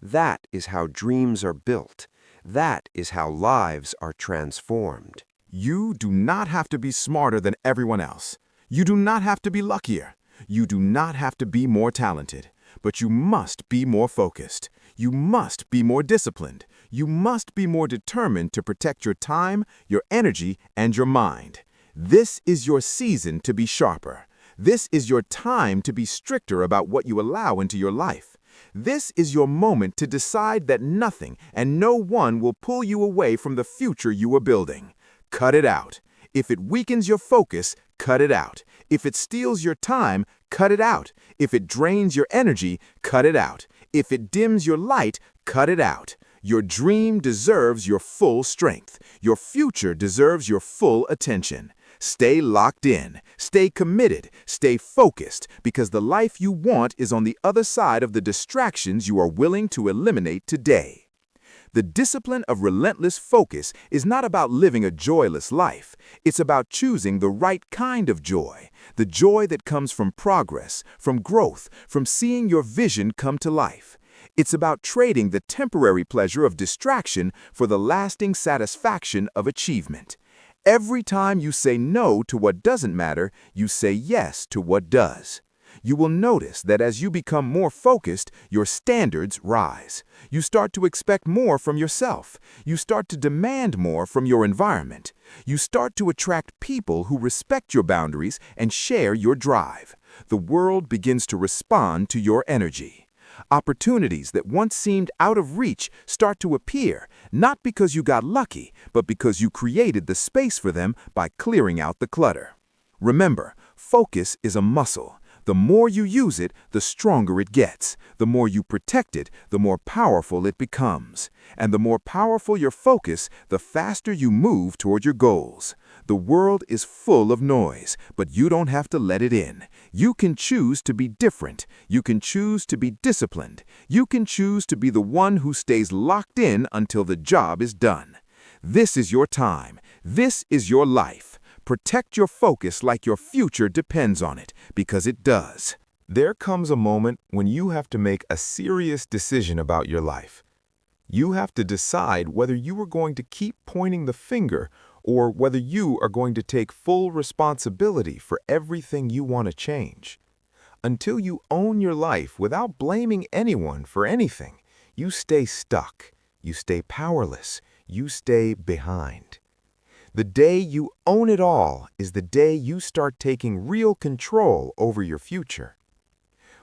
That is how dreams are built. That is how lives are transformed. You do not have to be smarter than everyone else. You do not have to be luckier. You do not have to be more talented. But you must be more focused. You must be more disciplined. You must be more determined to protect your time, your energy, and your mind. This is your season to be sharper. This is your time to be stricter about what you allow into your life. This is your moment to decide that nothing and no one will pull you away from the future you are building. Cut it out. If it weakens your focus, cut it out. If it steals your time, cut it out. If it drains your energy, cut it out. If it dims your light, cut it out. Your dream deserves your full strength. Your future deserves your full attention. Stay locked in. Stay committed. Stay focused, because the life you want is on the other side of the distractions you are willing to eliminate today. The discipline of relentless focus is not about living a joyless life. It's about choosing the right kind of joy, the joy that comes from progress, from growth, from seeing your vision come to life. It's about trading the temporary pleasure of distraction for the lasting satisfaction of achievement. Every time you say no to what doesn't matter, you say yes to what does. You will notice that as you become more focused, your standards rise. You start to expect more from yourself. You start to demand more from your environment. You start to attract people who respect your boundaries and share your drive. The world begins to respond to your energy. Opportunities that once seemed out of reach start to appear, not because you got lucky, but because you created the space for them by clearing out the clutter. Remember, focus is a muscle. The more you use it, the stronger it gets. The more you protect it, the more powerful it becomes. And the more powerful your focus, the faster you move toward your goals. The world is full of noise, but you don't have to let it in. You can choose to be different. You can choose to be disciplined. You can choose to be the one who stays locked in until the job is done. This is your time. This is your life. Protect your focus like your future depends on it, because it does. There comes a moment when you have to make a serious decision about your life. You have to decide whether you are going to keep pointing the finger or whether you are going to take full responsibility for everything you want to change. Until you own your life without blaming anyone for anything, you stay stuck, you stay powerless, you stay behind. The day you own it all is the day you start taking real control over your future.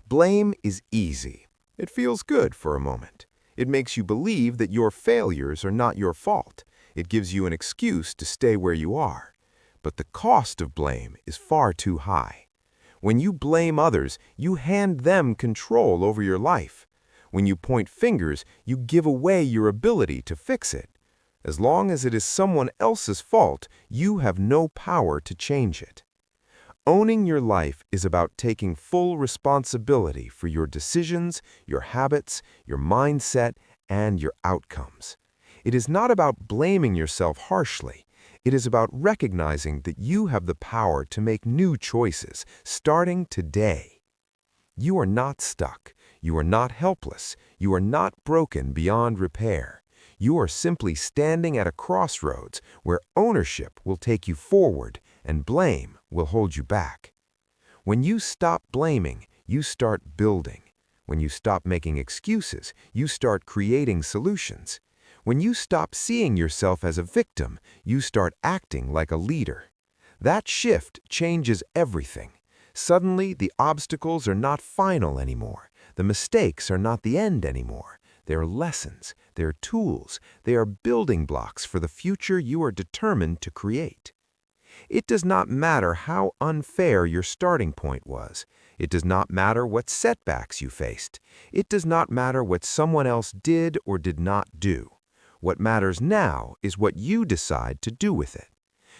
Blame is easy. It feels good for a moment. It makes you believe that your failures are not your fault. It gives you an excuse to stay where you are. But the cost of blame is far too high. When you blame others, you hand them control over your life. When you point fingers, you give away your ability to fix it. As long as it is someone else's fault, you have no power to change it. Owning your life is about taking full responsibility for your decisions, your habits, your mindset, and your outcomes. It is not about blaming yourself harshly. It is about recognizing that you have the power to make new choices, starting today. You are not stuck. You are not helpless. You are not broken beyond repair. You are simply standing at a crossroads where ownership will take you forward and blame will hold you back. When you stop blaming, you start building. When you stop making excuses, you start creating solutions. When you stop seeing yourself as a victim, you start acting like a leader. That shift changes everything. Suddenly, the obstacles are not final anymore. The mistakes are not the end anymore. They are lessons, they are tools, they are building blocks for the future you are determined to create. It does not matter how unfair your starting point was. It does not matter what setbacks you faced. It does not matter what someone else did or did not do. What matters now is what you decide to do with it.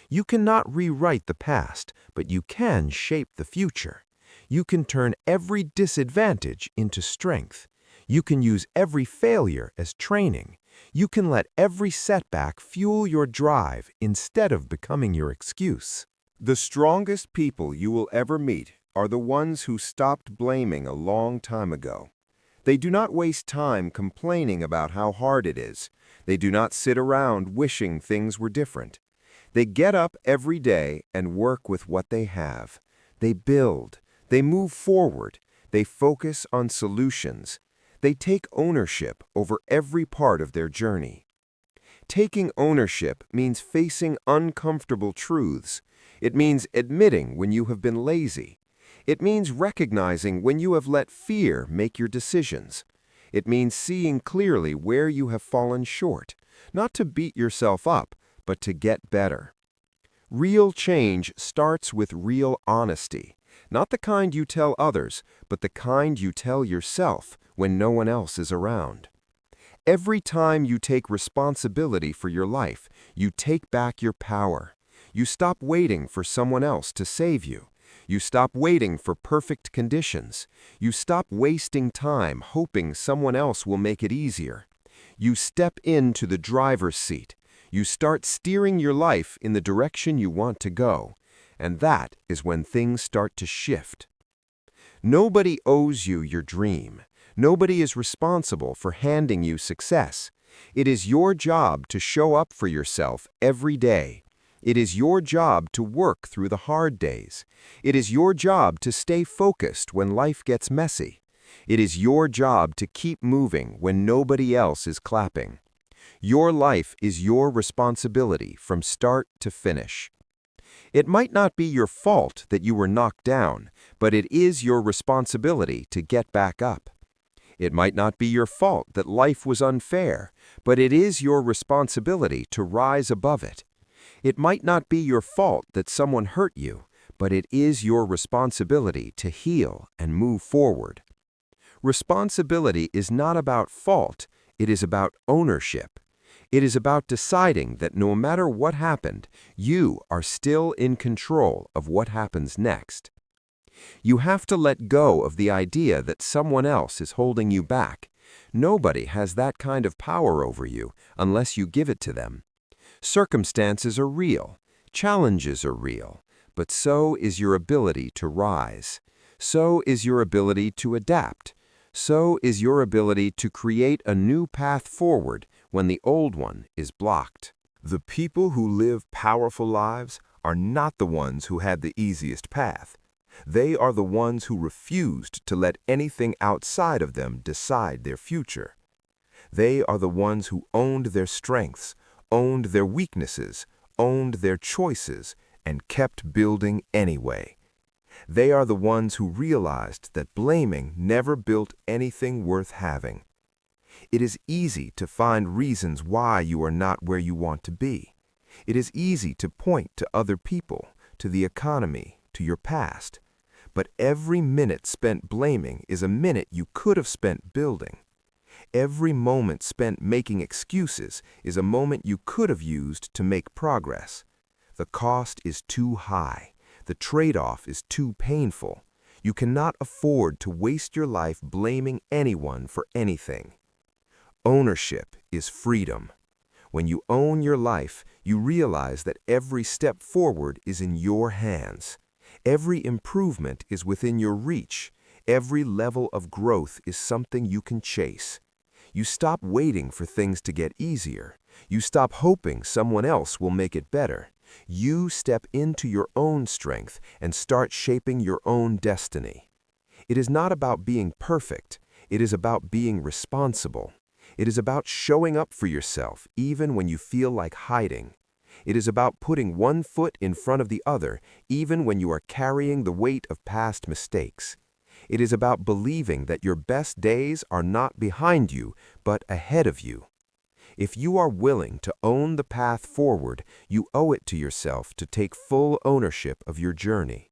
You cannot rewrite the past, but you can shape the future. You can turn every disadvantage into strength. You can use every failure as training. You can let every setback fuel your drive instead of becoming your excuse. The strongest people you will ever meet are the ones who stopped blaming a long time ago. They do not waste time complaining about how hard it is. They do not sit around wishing things were different. They get up every day and work with what they have. They build. They move forward. They focus on solutions. They take ownership over every part of their journey. Taking ownership means facing uncomfortable truths. It means admitting when you have been lazy. It means recognizing when you have let fear make your decisions. It means seeing clearly where you have fallen short, not to beat yourself up, but to get better. Real change starts with real honesty, not the kind you tell others, but the kind you tell yourself when no one else is around. Every time you take responsibility for your life, you take back your power. You stop waiting for someone else to save you. You stop waiting for perfect conditions. You stop wasting time hoping someone else will make it easier. You step into the driver's seat. You start steering your life in the direction you want to go. And that is when things start to shift. Nobody owes you your dream. Nobody is responsible for handing you success. It is your job to show up for yourself every day. It is your job to work through the hard days. It is your job to stay focused when life gets messy. It is your job to keep moving when nobody else is clapping. Your life is your responsibility from start to finish. It might not be your fault that you were knocked down, but it is your responsibility to get back up. It might not be your fault that life was unfair, but it is your responsibility to rise above it. It might not be your fault that someone hurt you, but it is your responsibility to heal and move forward. Responsibility is not about fault, it is about ownership. It is about deciding that no matter what happened, you are still in control of what happens next. You have to let go of the idea that someone else is holding you back. Nobody has that kind of power over you unless you give it to them. Circumstances are real, challenges are real, but so is your ability to rise. So is your ability to adapt. So is your ability to create a new path forward when the old one is blocked. The people who live powerful lives are not the ones who had the easiest path. They are the ones who refused to let anything outside of them decide their future. They are the ones who owned their strengths, owned their weaknesses, owned their choices, and kept building anyway. They are the ones who realized that blaming never built anything worth having. It is easy to find reasons why you are not where you want to be. It is easy to point to other people, to the economy, to your past. But every minute spent blaming is a minute you could have spent building. Every moment spent making excuses is a moment you could have used to make progress. The cost is too high. The trade-off is too painful. You cannot afford to waste your life blaming anyone for anything. Ownership is freedom. When you own your life, you realize that every step forward is in your hands. Every improvement is within your reach. Every level of growth is something you can chase. You stop waiting for things to get easier. You stop hoping someone else will make it better. You step into your own strength and start shaping your own destiny. It is not about being perfect. It is about being responsible. It is about showing up for yourself even when you feel like hiding. It is about putting one foot in front of the other even when you are carrying the weight of past mistakes. It is about believing that your best days are not behind you, but ahead of you. If you are willing to own the path forward, you owe it to yourself to take full ownership of your journey.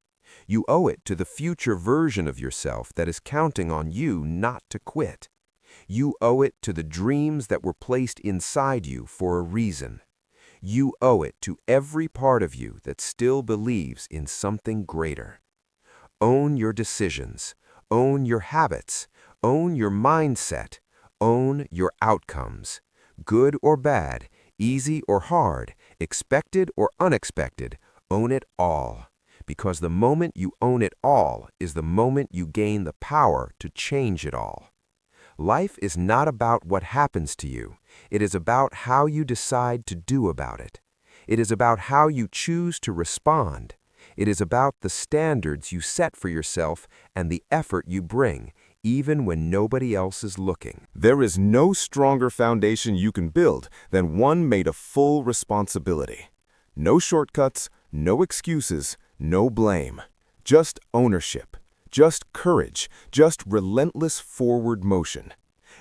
You owe it to the future version of yourself that is counting on you not to quit. You owe it to the dreams that were placed inside you for a reason. You owe it to every part of you that still believes in something greater. Own your decisions. Own your habits. Own your mindset. Own your outcomes. Good or bad, easy or hard, expected or unexpected, own it all. Because the moment you own it all is the moment you gain the power to change it all. Life is not about what happens to you. It is about how you decide to do about it. It is about how you choose to respond. It is about the standards you set for yourself and the effort you bring, even when nobody else is looking. There is no stronger foundation you can build than one made of full responsibility. No shortcuts, no excuses, no blame. Just ownership, just courage, just relentless forward motion.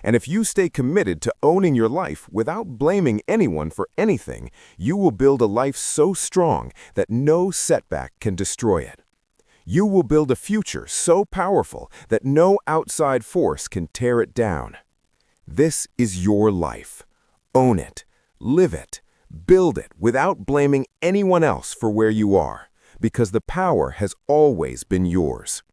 And if you stay committed to owning your life without blaming anyone for anything, you will build a life so strong that no setback can destroy it. You will build a future so powerful that no outside force can tear it down. This is your life. Own it, live it, build it without blaming anyone else for where you are, because the power has always been yours.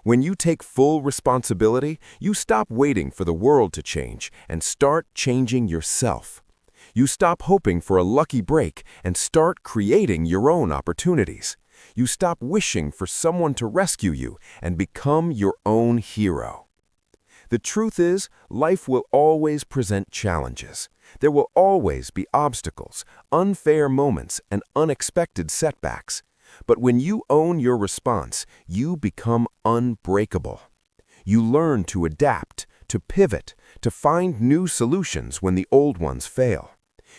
When you take full responsibility, you stop waiting for the world to change and start changing yourself. You stop hoping for a lucky break and start creating your own opportunities. You stop wishing for someone to rescue you and become your own hero. The truth is, life will always present challenges. There will always be obstacles, unfair moments, and unexpected setbacks. But when you own your response, you become unbreakable. You learn to adapt, to pivot, to find new solutions when the old ones fail.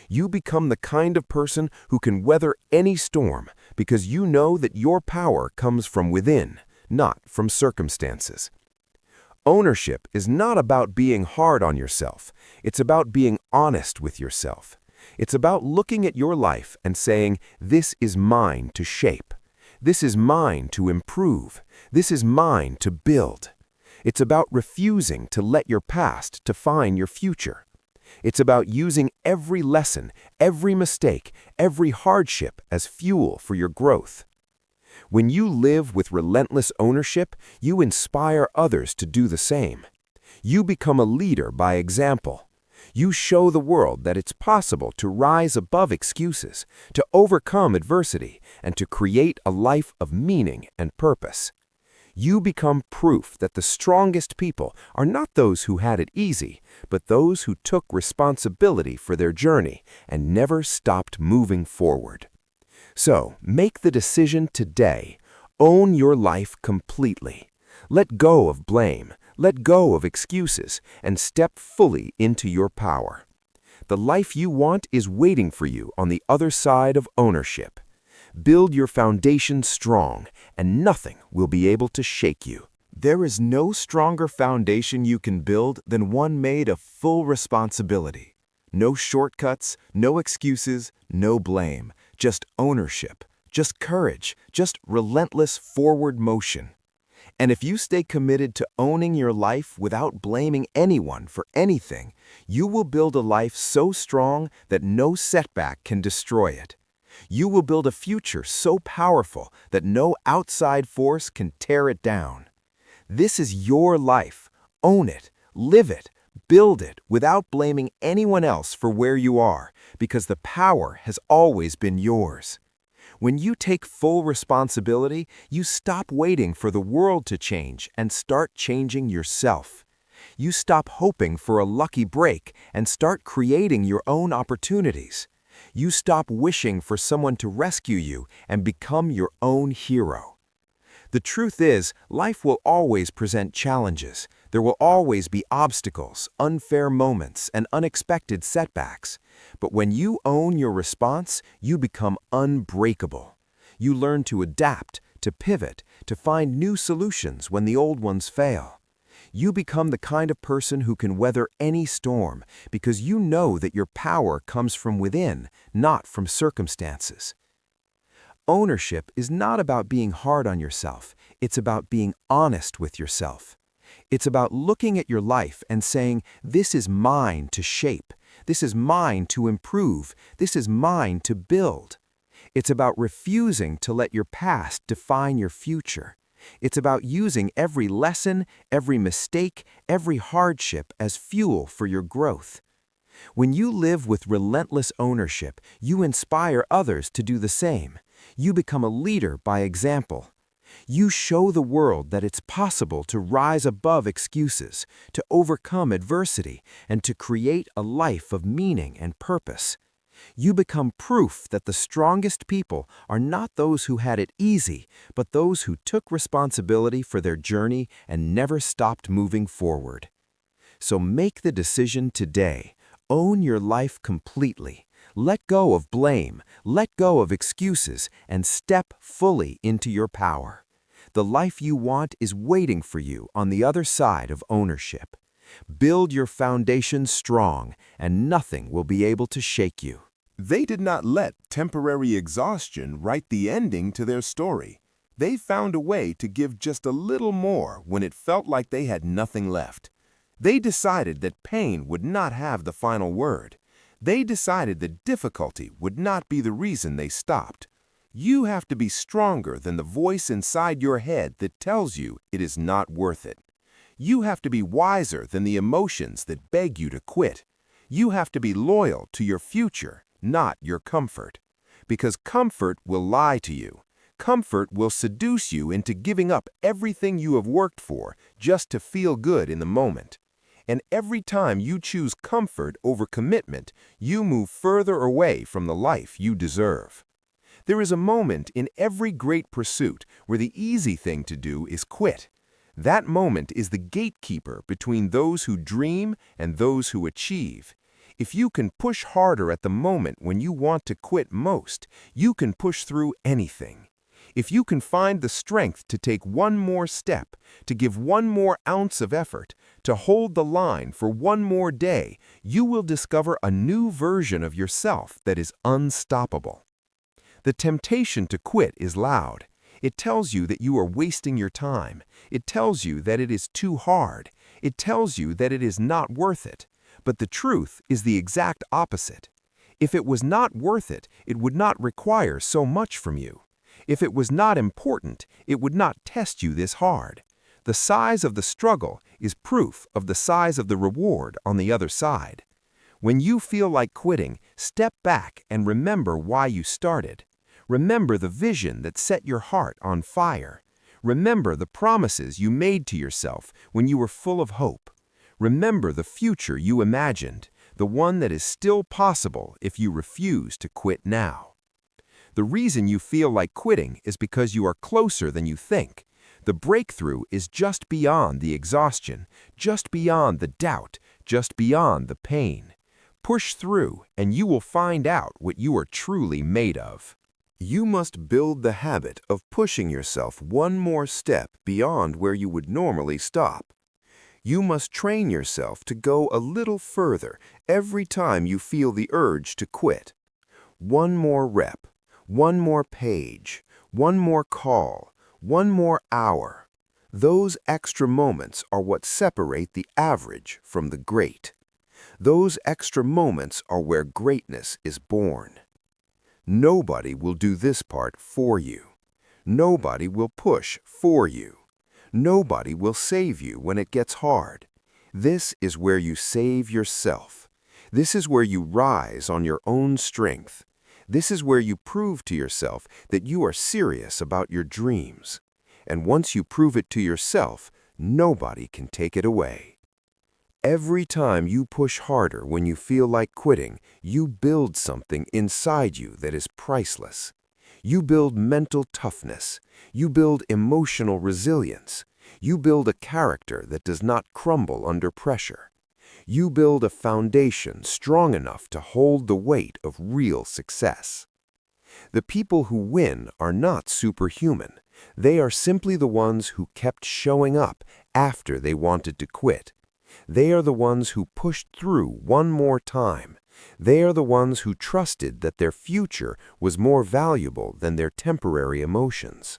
You become the kind of person who can weather any storm because you know that your power comes from within, not from circumstances. Ownership is not about being hard on yourself. It's about being honest with yourself. It's about looking at your life and saying, this is mine to shape. This is mine to improve. This is mine to build. It's about refusing to let your past define your future. It's about using every lesson, every mistake, every hardship as fuel for your growth. When you live with relentless ownership, you inspire others to do the same. You become a leader by example. You show the world that it's possible to rise above excuses, to overcome adversity, and to create a life of meaning and purpose. You become proof that the strongest people are not those who had it easy, but those who took responsibility for their journey and never stopped moving forward. So, make the decision today. Own your life completely. Let go of blame, let go of excuses, and step fully into your power. The life you want is waiting for you on the other side of ownership. Build your foundation strong, and nothing will be able to shake you. There is no stronger foundation you can build than one made of full responsibility. No shortcuts, no excuses, no blame. Just ownership, just courage, just relentless forward motion. And if you stay committed to owning your life without blaming anyone for anything, you will build a life so strong that no setback can destroy it. You will build a future so powerful that no outside force can tear it down. This is your life. Own it, live it, build it without blaming anyone else for where you are, because the power has always been yours. When you take full responsibility, you stop waiting for the world to change and start changing yourself. You stop hoping for a lucky break and start creating your own opportunities. You stop wishing for someone to rescue you and become your own hero. The truth is, life will always present challenges. There will always be obstacles, unfair moments, and unexpected setbacks. But when you own your response, you become unbreakable. You learn to adapt, to pivot, to find new solutions when the old ones fail. You become the kind of person who can weather any storm because you know that your power comes from within, not from circumstances. Ownership is not about being hard on yourself. It's about being honest with yourself. It's about looking at your life and saying, this is mine to shape. This is mine to improve. This is mine to build. It's about refusing to let your past define your future. It's about using every lesson, every mistake, every hardship as fuel for your growth. When you live with relentless ownership, you inspire others to do the same. You become a leader by example. You show the world that it's possible to rise above excuses, to overcome adversity, and to create a life of meaning and purpose. You become proof that the strongest people are not those who had it easy, but those who took responsibility for their journey and never stopped moving forward. So make the decision today. Own your life completely. Let go of blame, let go of excuses, and step fully into your power. The life you want is waiting for you on the other side of ownership. Build your foundation strong, and nothing will be able to shake you. They did not let temporary exhaustion write the ending to their story. They found a way to give just a little more when it felt like they had nothing left. They decided that pain would not have the final word. They decided that difficulty would not be the reason they stopped. You have to be stronger than the voice inside your head that tells you it is not worth it. You have to be wiser than the emotions that beg you to quit. You have to be loyal to your future, not your comfort. Because comfort will lie to you. Comfort will seduce you into giving up everything you have worked for just to feel good in the moment. And every time you choose comfort over commitment, you move further away from the life you deserve. There is a moment in every great pursuit where the easy thing to do is quit. That moment is the gatekeeper between those who dream and those who achieve. If you can push harder at the moment when you want to quit most, you can push through anything. If you can find the strength to take one more step, to give one more ounce of effort, to hold the line for one more day, you will discover a new version of yourself that is unstoppable. The temptation to quit is loud. It tells you that you are wasting your time. It tells you that it is too hard. It tells you that it is not worth it. But the truth is the exact opposite. If it was not worth it, it would not require so much from you. If it was not important, it would not test you this hard. The size of the struggle is proof of the size of the reward on the other side. When you feel like quitting, step back and remember why you started. Remember the vision that set your heart on fire. Remember the promises you made to yourself when you were full of hope. Remember the future you imagined, the one that is still possible if you refuse to quit now. The reason you feel like quitting is because you are closer than you think. The breakthrough is just beyond the exhaustion, just beyond the doubt, just beyond the pain. Push through, and you will find out what you are truly made of. You must build the habit of pushing yourself one more step beyond where you would normally stop. You must train yourself to go a little further every time you feel the urge to quit. One more rep, one more page, one more call, one more hour. Those extra moments are what separate the average from the great. Those extra moments are where greatness is born. Nobody will do this part for you. Nobody will push for you. Nobody will save you when it gets hard. This is where you save yourself. This is where you rise on your own strength. This is where you prove to yourself that you are serious about your dreams. And once you prove it to yourself, nobody can take it away. Every time you push harder when you feel like quitting, you build something inside you that is priceless. You build mental toughness. You build emotional resilience. You build a character that does not crumble under pressure. You build a foundation strong enough to hold the weight of real success. The people who win are not superhuman. They are simply the ones who kept showing up after they wanted to quit. They are the ones who pushed through one more time. They are the ones who trusted that their future was more valuable than their temporary emotions.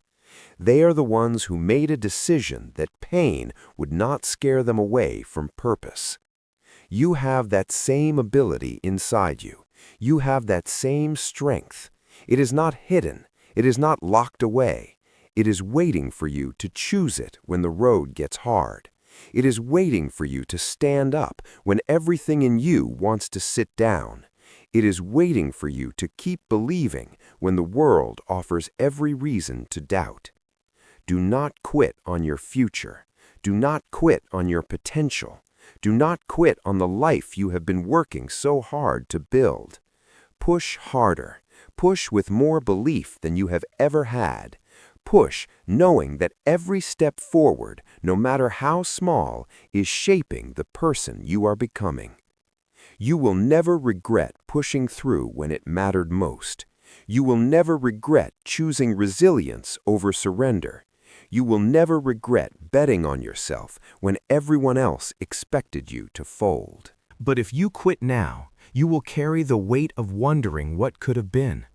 They are the ones who made a decision that pain would not scare them away from purpose. You have that same ability inside you. You have that same strength. It is not hidden. It is not locked away. It is waiting for you to choose it when the road gets hard. It is waiting for you to stand up when everything in you wants to sit down. It is waiting for you to keep believing when the world offers every reason to doubt. Do not quit on your future. Do not quit on your potential. Do not quit on the life you have been working so hard to build. Push harder. Push with more belief than you have ever had. Push knowing that every step forward, no matter how small, is shaping the person you are becoming. You will never regret pushing through when it mattered most. You will never regret choosing resilience over surrender. You will never regret betting on yourself when everyone else expected you to fold. But if you quit now, you will carry the weight of wondering what could have been.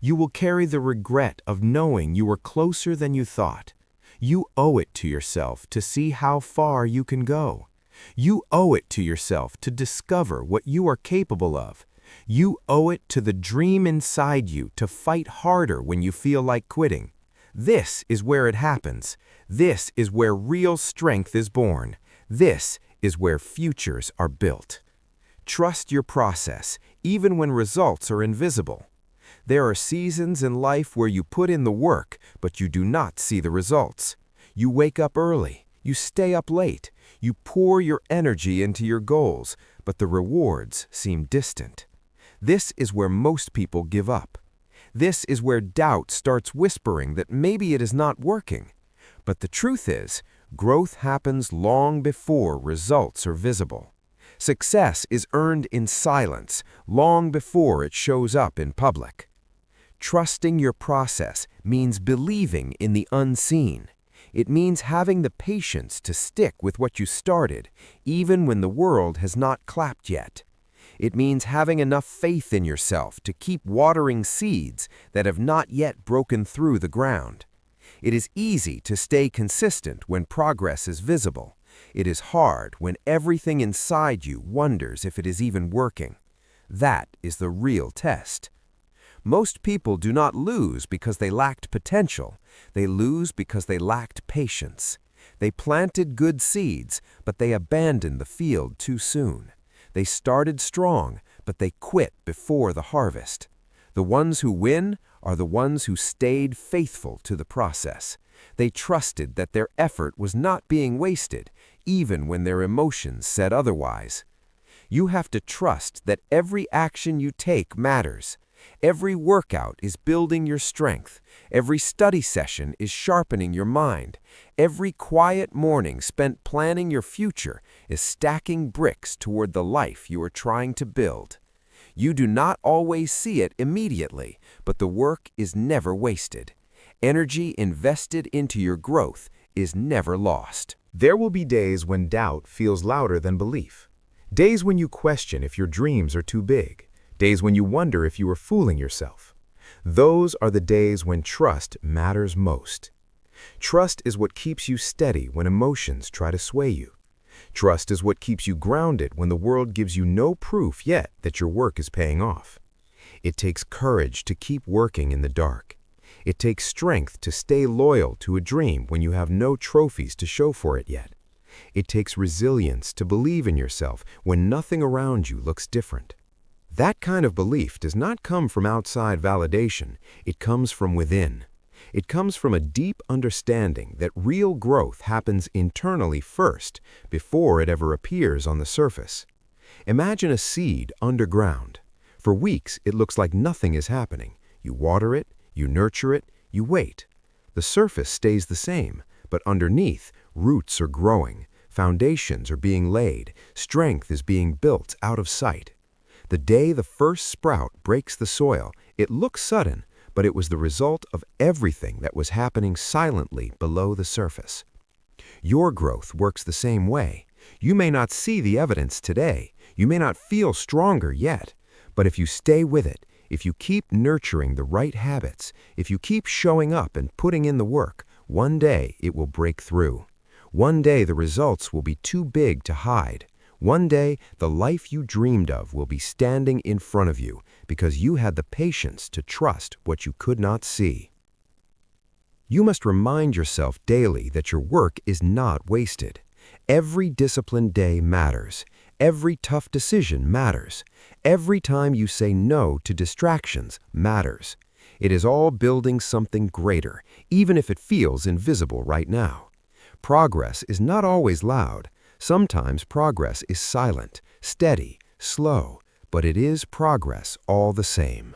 You will carry the regret of knowing you were closer than you thought. You owe it to yourself to see how far you can go. You owe it to yourself to discover what you are capable of. You owe it to the dream inside you to fight harder when you feel like quitting. This is where it happens. This is where real strength is born. This is where futures are built. Trust your process, even when results are invisible. There are seasons in life where you put in the work, but you do not see the results. You wake up early, you stay up late, you pour your energy into your goals, but the rewards seem distant. This is where most people give up. This is where doubt starts whispering that maybe it is not working. But the truth is, growth happens long before results are visible. Success is earned in silence long before it shows up in public. Trusting your process means believing in the unseen. It means having the patience to stick with what you started, even when the world has not clapped yet. It means having enough faith in yourself to keep watering seeds that have not yet broken through the ground. It is easy to stay consistent when progress is visible, It is hard when everything inside you wonders if it is even working. That is the real test. Most people do not lose because they lacked potential. They lose because they lacked patience. They planted good seeds, but they abandoned the field too soon. They started strong, but they quit before the harvest. The ones who win are the ones who stayed faithful to the process. They trusted that their effort was not being wasted, even when their emotions said otherwise. You have to trust that every action you take matters. Every workout is building your strength. Every study session is sharpening your mind. Every quiet morning spent planning your future is stacking bricks toward the life you are trying to build. You do not always see it immediately, but the work is never wasted. Energy invested into your growth is never lost. There will be days when doubt feels louder than belief. Days when you question if your dreams are too big. Days when you wonder if you are fooling yourself. Those are the days when trust matters most. Trust is what keeps you steady when emotions try to sway you. Trust is what keeps you grounded when the world gives you no proof yet that your work is paying off. It takes courage to keep working in the dark. It takes strength to stay loyal to a dream when you have no trophies to show for it yet. It takes resilience to believe in yourself when nothing around you looks different. That kind of belief does not come from outside validation, it comes from within. It comes from a deep understanding that real growth happens internally first, before it ever appears on the surface. Imagine a seed underground. For weeks, it looks like nothing is happening. You water it, you nurture it, you wait. The surface stays the same, but underneath, roots are growing, foundations are being laid, strength is being built out of sight. The day the first sprout breaks the soil, it looks sudden, but it was the result of everything that was happening silently below the surface. Your growth works the same way. You may not see the evidence today, you may not feel stronger yet, but if you stay with it, if you keep nurturing the right habits, if you keep showing up and putting in the work, one day it will break through. One day the results will be too big to hide. One day, the life you dreamed of will be standing in front of you because you had the patience to trust what you could not see. You must remind yourself daily that your work is not wasted. Every disciplined day matters. Every tough decision matters. Every time you say no to distractions matters. It is all building something greater, even if it feels invisible right now. Progress is not always loud. Sometimes progress is silent, steady, slow, but it is progress all the same.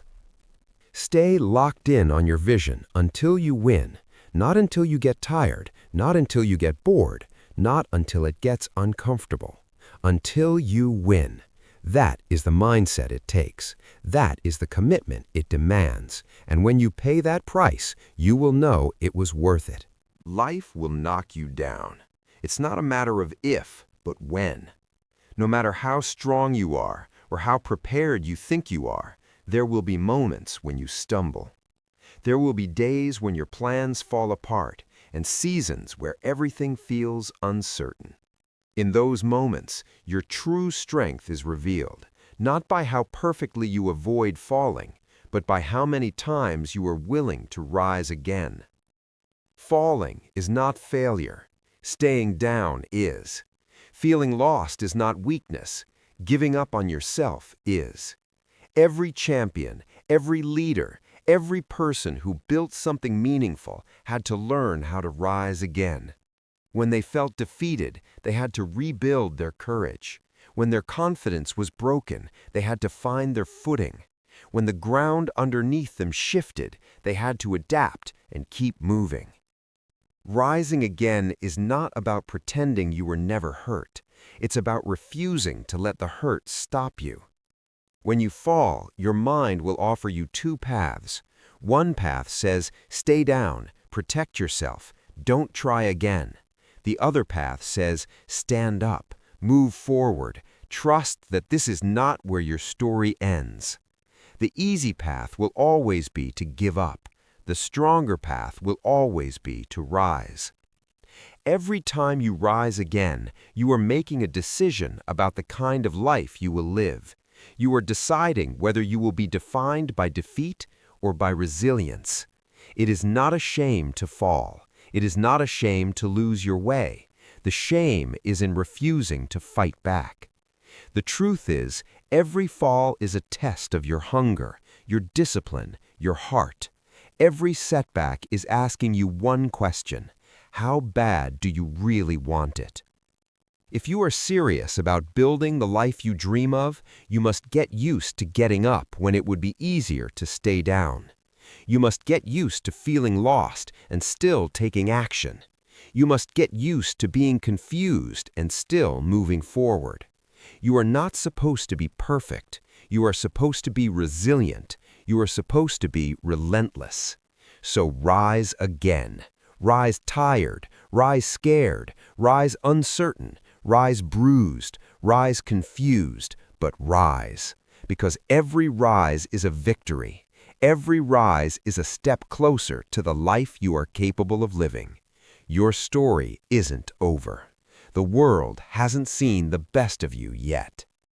Stay locked in on your vision until you win, not until you get tired, not until you get bored, not until it gets uncomfortable. Until you win. That is the mindset it takes. That is the commitment it demands. And when you pay that price, you will know it was worth it. Life will knock you down. It's not a matter of if, but when. No matter how strong you are or how prepared you think you are, there will be moments when you stumble. There will be days when your plans fall apart and seasons where everything feels uncertain. In those moments, your true strength is revealed, not by how perfectly you avoid falling, but by how many times you are willing to rise again. Falling is not failure. Staying down is. Feeling lost is not weakness. Giving up on yourself is. Every champion, every leader, every person who built something meaningful had to learn how to rise again. When they felt defeated, they had to rebuild their courage. When their confidence was broken, they had to find their footing. When the ground underneath them shifted, they had to adapt and keep moving. Rising again is not about pretending you were never hurt. It's about refusing to let the hurt stop you. When you fall, your mind will offer you two paths. One path says, stay down, protect yourself, don't try again. The other path says, stand up, move forward, trust that this is not where your story ends. The easy path will always be to give up. The stronger path will always be to rise. Every time you rise again, you are making a decision about the kind of life you will live. You are deciding whether you will be defined by defeat or by resilience. It is not a shame to fall. It is not a shame to lose your way. The shame is in refusing to fight back. The truth is, every fall is a test of your hunger, your discipline, your heart. Every setback is asking you one question: how bad do you really want it? If you are serious about building the life you dream of, you must get used to getting up when it would be easier to stay down. You must get used to feeling lost and still taking action. You must get used to being confused and still moving forward. You are not supposed to be perfect. You are supposed to be resilient. You are supposed to be relentless. So rise again. Rise tired. Rise scared. Rise uncertain. Rise bruised. Rise confused. But rise. Because every rise is a victory. Every rise is a step closer to the life you are capable of living. Your story isn't over. The world hasn't seen the best of you yet.